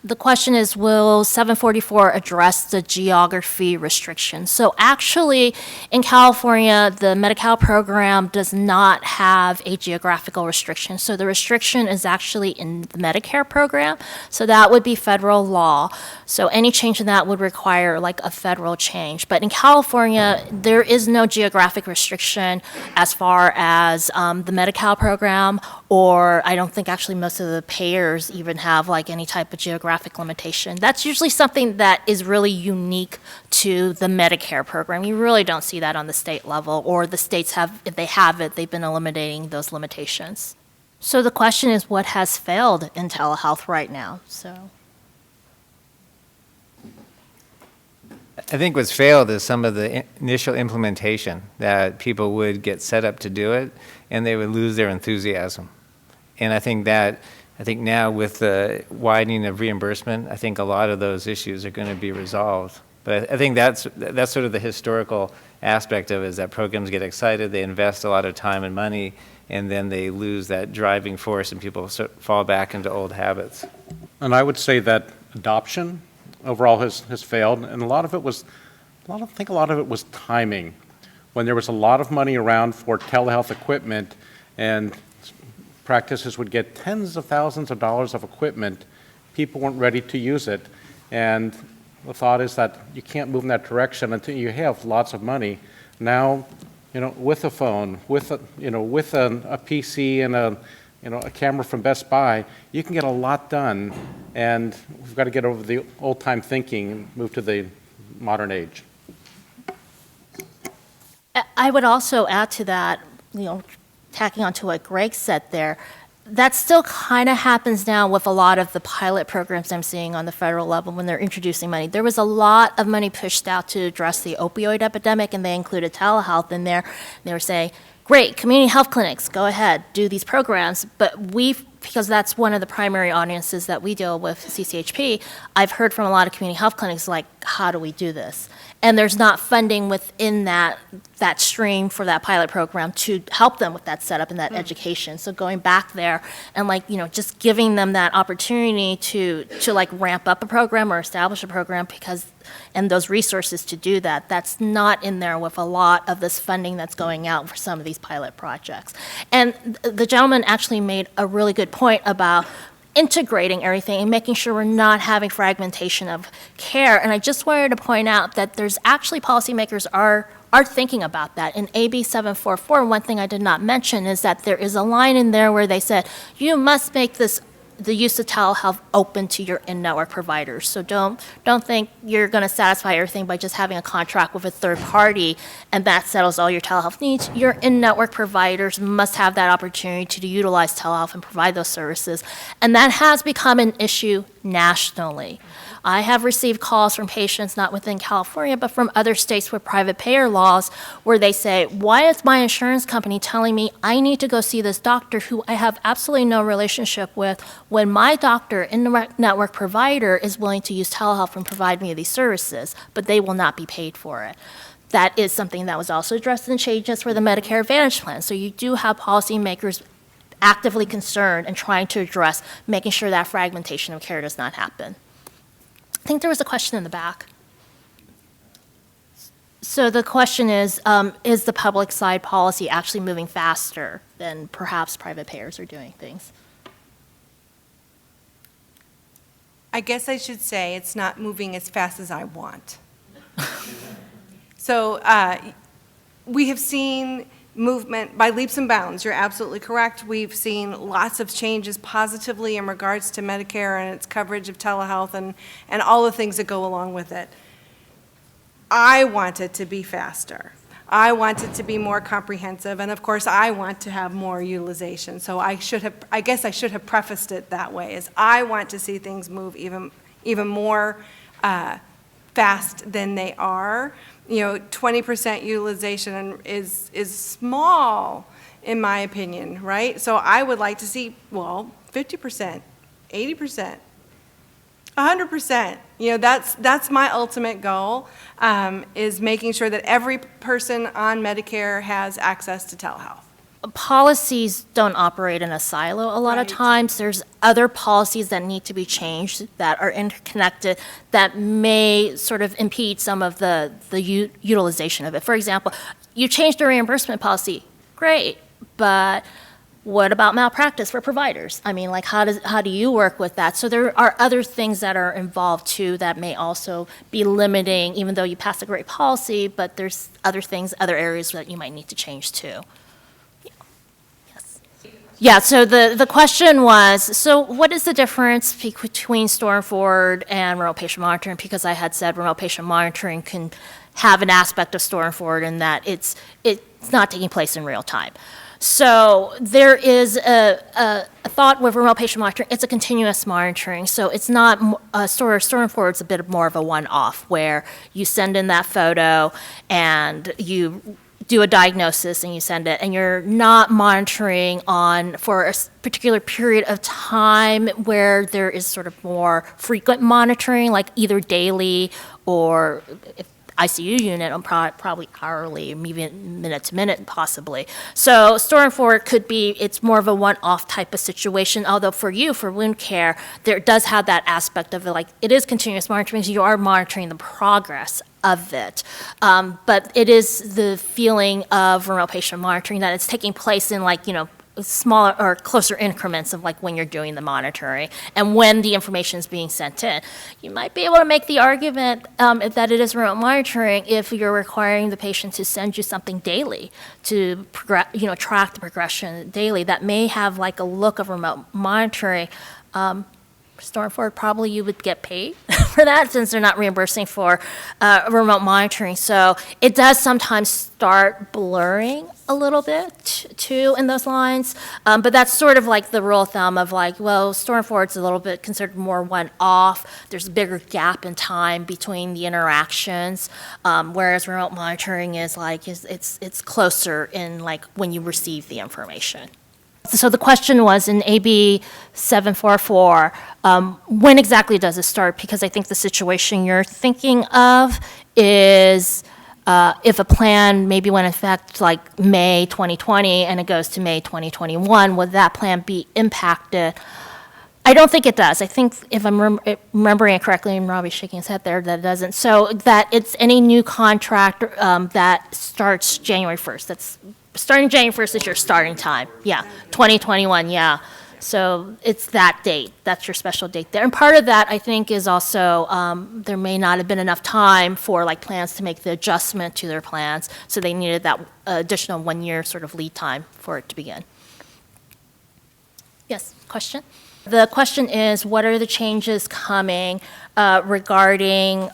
The question is, will 744 address the geography restrictions? So actually, in California, the Medi-Cal program does not have a geographical restriction. So the restriction is actually in the Medicare program. So that would be federal law. So any change in that would require like a federal change. But in California, there is no geographic restriction as far as the Medi-Cal program, or I don't think actually most of the payers even have like any type of geographic limitation. That's usually something that is really unique to the Medicare program. You really don't see that on the state level, or the states have, if they have it, they've been eliminating those limitations. So the question is, what has failed in telehealth right now? So I think what's failed is some of the initial implementation, that people would get set up to do it and they would lose their enthusiasm. And I think now with the widening of reimbursement, I think a lot of those issues are going to be resolved. But I think that's sort of the historical aspect of it, is that programs get excited, they invest a lot of time and money, and then they lose that driving force and people fall back into old habits. And I would say that adoption overall has failed, and I think a lot of it was timing. When there was a lot of money around for telehealth equipment, and practices would get tens of thousands of dollars of equipment, people weren't ready to use it. And the thought is that you can't move in that direction until you have lots of money. Now, with a phone, with a PC and a camera from Best Buy, you can get a lot done. And we've got to get over the old-time thinking and move to the modern age. I would also add to that, tacking onto what Greg said there, that still kind of happens now with a lot of the pilot programs I'm seeing on the federal level when they're introducing money. There was a lot of money pushed out to address the opioid epidemic, and they included telehealth in there. They were saying, great, community health clinics, go ahead, do these programs. But because that's one of the primary audiences that we deal with, CCHP, I've heard from a lot of community health clinics, like, how do we do this? And there's not funding within that stream for that pilot program to help them with that setup and that education. So going back there and just giving them that opportunity to ramp up a program or establish a program and those resources to do that, that's not in there with a lot of this funding that's going out for some of these pilot projects. And the gentleman actually made a really good point about integrating everything and making sure we're not having fragmentation of care. And I just wanted to point out that there's actually policymakers are thinking about that. In AB 744, one thing I did not mention is that there is a line in there where they said, you must make the use of telehealth open to your in-network providers. So don't think you're going to satisfy everything by just having a contract with a third party and that settles all your telehealth needs. Your in-network providers must have that opportunity to utilize telehealth and provide those services. And that has become an issue nationally. I have received calls from patients, not within California, but from other states with private payer laws, where they say, why is my insurance company telling me I need to go see this doctor who I have absolutely no relationship with, when my doctor, in-network provider, is willing to use telehealth and provide me these services, but they will not be paid for it? That is something that was also addressed in changes for the Medicare Advantage plan. So you do have policymakers actively concerned and trying to address making sure that fragmentation of care does not happen. I think there was a question in the back. So the question is the public side policy actually moving faster than perhaps private payers are doing things? I guess I should say it's not moving as fast as I want. So we have seen movement by leaps and bounds. You're absolutely correct. We've seen lots of changes positively in regards to Medicare and its coverage of telehealth and all the things that go along with it. I want it to be faster. I want it to be more comprehensive, and of course I want to have more utilization. So I guess I should have prefaced it that way, is I want to see things move even more fast than they are. 20% utilization is small, in my opinion, right? So I would like to see, 50%, 80%, 100%. That's my ultimate goal, is making sure that every person on Medicare has access to telehealth. Policies don't operate in a silo a lot of times. There's other policies that need to be changed that are interconnected that may sort of impede some of the utilization of it. For example, you changed the reimbursement policy, great, but what about malpractice for providers? I mean, how do you work with that? So there are other things that are involved too that may also be limiting, even though you passed a great policy, but there's other things, other areas that you might need to change too. Yeah, so the question was, so what is the difference between store and forward and remote patient monitoring? Because I had said remote patient monitoring can have an aspect of store and forward in that it's not taking place in real time. So there is a thought with remote patient monitoring, it's a continuous monitoring. So it's not store and forward, it's a bit more of a one-off where you send in that photo and you do a diagnosis and you send it, and you're not monitoring for a particular period of time where there is sort of more frequent monitoring, like either daily or if ICU unit, probably hourly, maybe minute to minute possibly. So store and forward could be, it's more of a one-off type of situation, although for wound care, there does have that aspect of it, it is continuous monitoring, so you are monitoring the progress of it. But it is the feeling of remote patient monitoring that it's taking place in smaller or closer increments of like when you're doing the monitoring and when the information is being sent in. You might be able to make the argument that it is remote monitoring if you're requiring the patient to send you something daily to track the progression daily. That may have like a look of remote monitoring. Stormford, probably you would get paid for that since they're not reimbursing for remote monitoring. So it does sometimes start blurring a little bit too in those lines. But that's sort of like the rule of thumb of like, well, Stormford's a little bit considered more one-off. There's a bigger gap in time between the interactions, whereas remote monitoring is like, it's closer in like when you receive the information. So the question was in AB 744, when exactly does it start? Because I think the situation you're thinking of is if a plan maybe went into effect like May 2020 and it goes to May 2021, would that plan be impacted? I don't think it does. I think if I'm remembering it correctly, and Robbie's shaking his head there, that it doesn't. So that it's any new contract that starts January 1st. That's starting January 1st is your starting time. Yeah, 2021, yeah. So it's that date. That's your special date there. And part of that, I think, is also there may not have been enough time for like plans to make the adjustment to their plans. So they needed that additional 1 year sort of lead time for it to begin. Yes, question? The question is, what are the changes coming regarding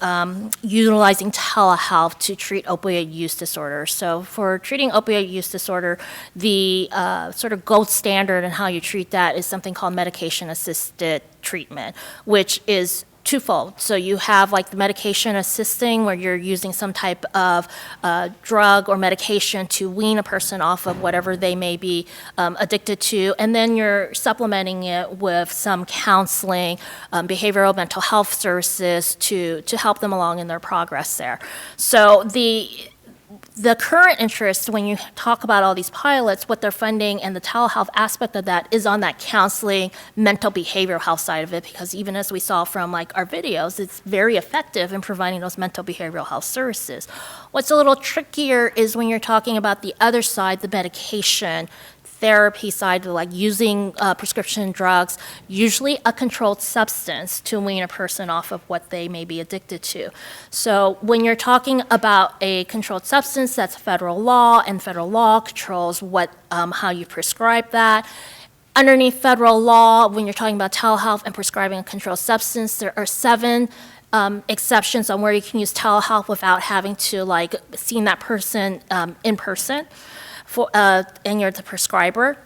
utilizing telehealth to treat opioid use disorder? So for treating opioid use disorder, the sort of gold standard in how you treat that is something called medication-assisted treatment, which is twofold. So you have like the medication assisting where you're using some type of drug or medication to wean a person off of whatever they may be addicted to, and then you're supplementing it with some counseling, behavioral mental health services to help them along in their progress there. So the current interest, when you talk about all these pilots, what they're funding and the telehealth aspect of that is on that counseling, mental behavioral health side of it, because even as we saw from like our videos, it's very effective in providing those mental behavioral health services. What's a little trickier is when you're talking about the other side, the medication therapy side, like using prescription drugs, usually a controlled substance to wean a person off of what they may be addicted to. So when you're talking about a controlled substance, that's federal law, and federal law controls what how you prescribe that. Underneath federal law, when you're talking about telehealth and prescribing a controlled substance, there are 7 exceptions on where you can use telehealth without having to like seeing that person in person. And you're the prescriber.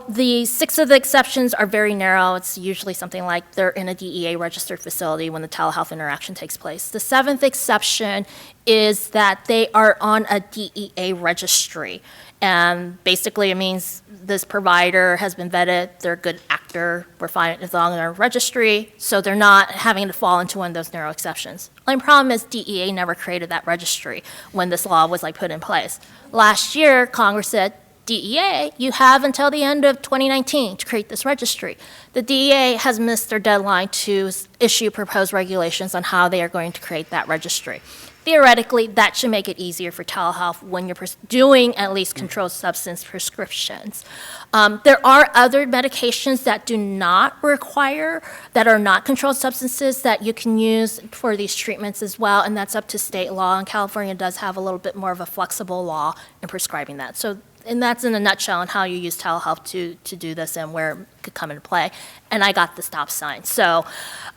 The 6 of the exceptions are very narrow. It's usually something like they're in a DEA registered facility when the telehealth interaction takes place. The 7th exception is that they are on a DEA registry. And basically it means this provider has been vetted, they're a good actor, we're fine as long as they're on a registry, so they're not having to fall into one of those narrow exceptions. The only problem is DEA never created that registry when this law was like put in place. Last year, Congress said, DEA, you have until the end of 2019 to create this registry. The DEA has missed their deadline to issue proposed regulations on how they are going to create that registry. Theoretically, that should make it easier for telehealth when you're doing at least controlled substance prescriptions. There are other medications that do not require, that are not controlled substances that you can use for these treatments as well, and that's up to state law, and California does have a little bit more of a flexible law in prescribing that. So, and that's in a nutshell on how you use telehealth to do this and where it could come into play. And I got the stop sign. So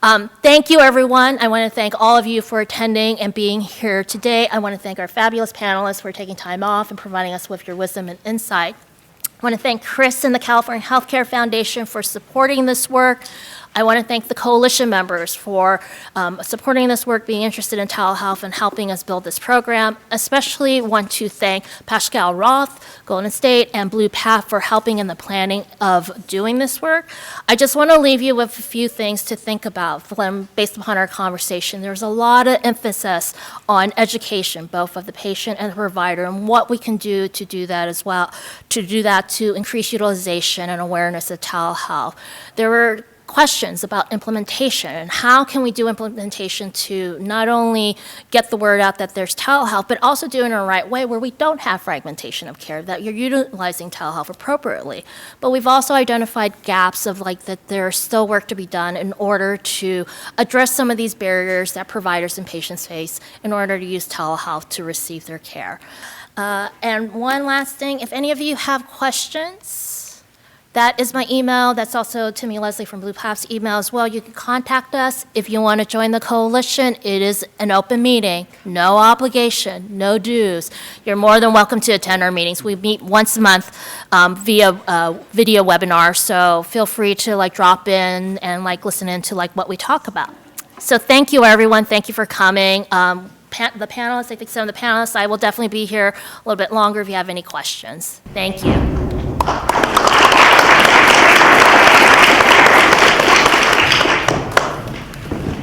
thank you, everyone. I want to thank all of you for attending and being here today. I want to thank our fabulous panelists for taking time off and providing us with your wisdom and insight. I want to thank Chris and the California Healthcare Foundation for supporting this work. I want to thank the coalition members for supporting this work, being interested in telehealth, and helping us build this program. Especially want to thank Pascal Roth, Golden State, and Blue Path for helping in the planning of doing this work. I just want to leave you with a few things to think about based upon our conversation. There's a lot of emphasis on education, both of the patient and the provider, and what we can do to do that as well, to increase utilization and awareness of telehealth. There were questions about implementation and how can we do implementation to not only get the word out that there's telehealth, but also do it in a right way where we don't have fragmentation of care, that you're utilizing telehealth appropriately. But we've also identified gaps of like that there's still work to be done in order to address some of these barriers that providers and patients face in order to use telehealth to receive their care. And one last thing, if any of you have questions, that is my email. That's also Timmy Leslie from Blue Path's email as well. You can contact us if you want to join the coalition. It is an open meeting, no obligation, no dues. You're more than welcome to attend our meetings. We meet once a month via video webinar, so feel free to like drop in and like listen in to like what we talk about. So thank you, everyone. Thank you for coming. The panelists, I think some of the panelists, I will definitely be here a little bit longer if you have any questions. Thank you.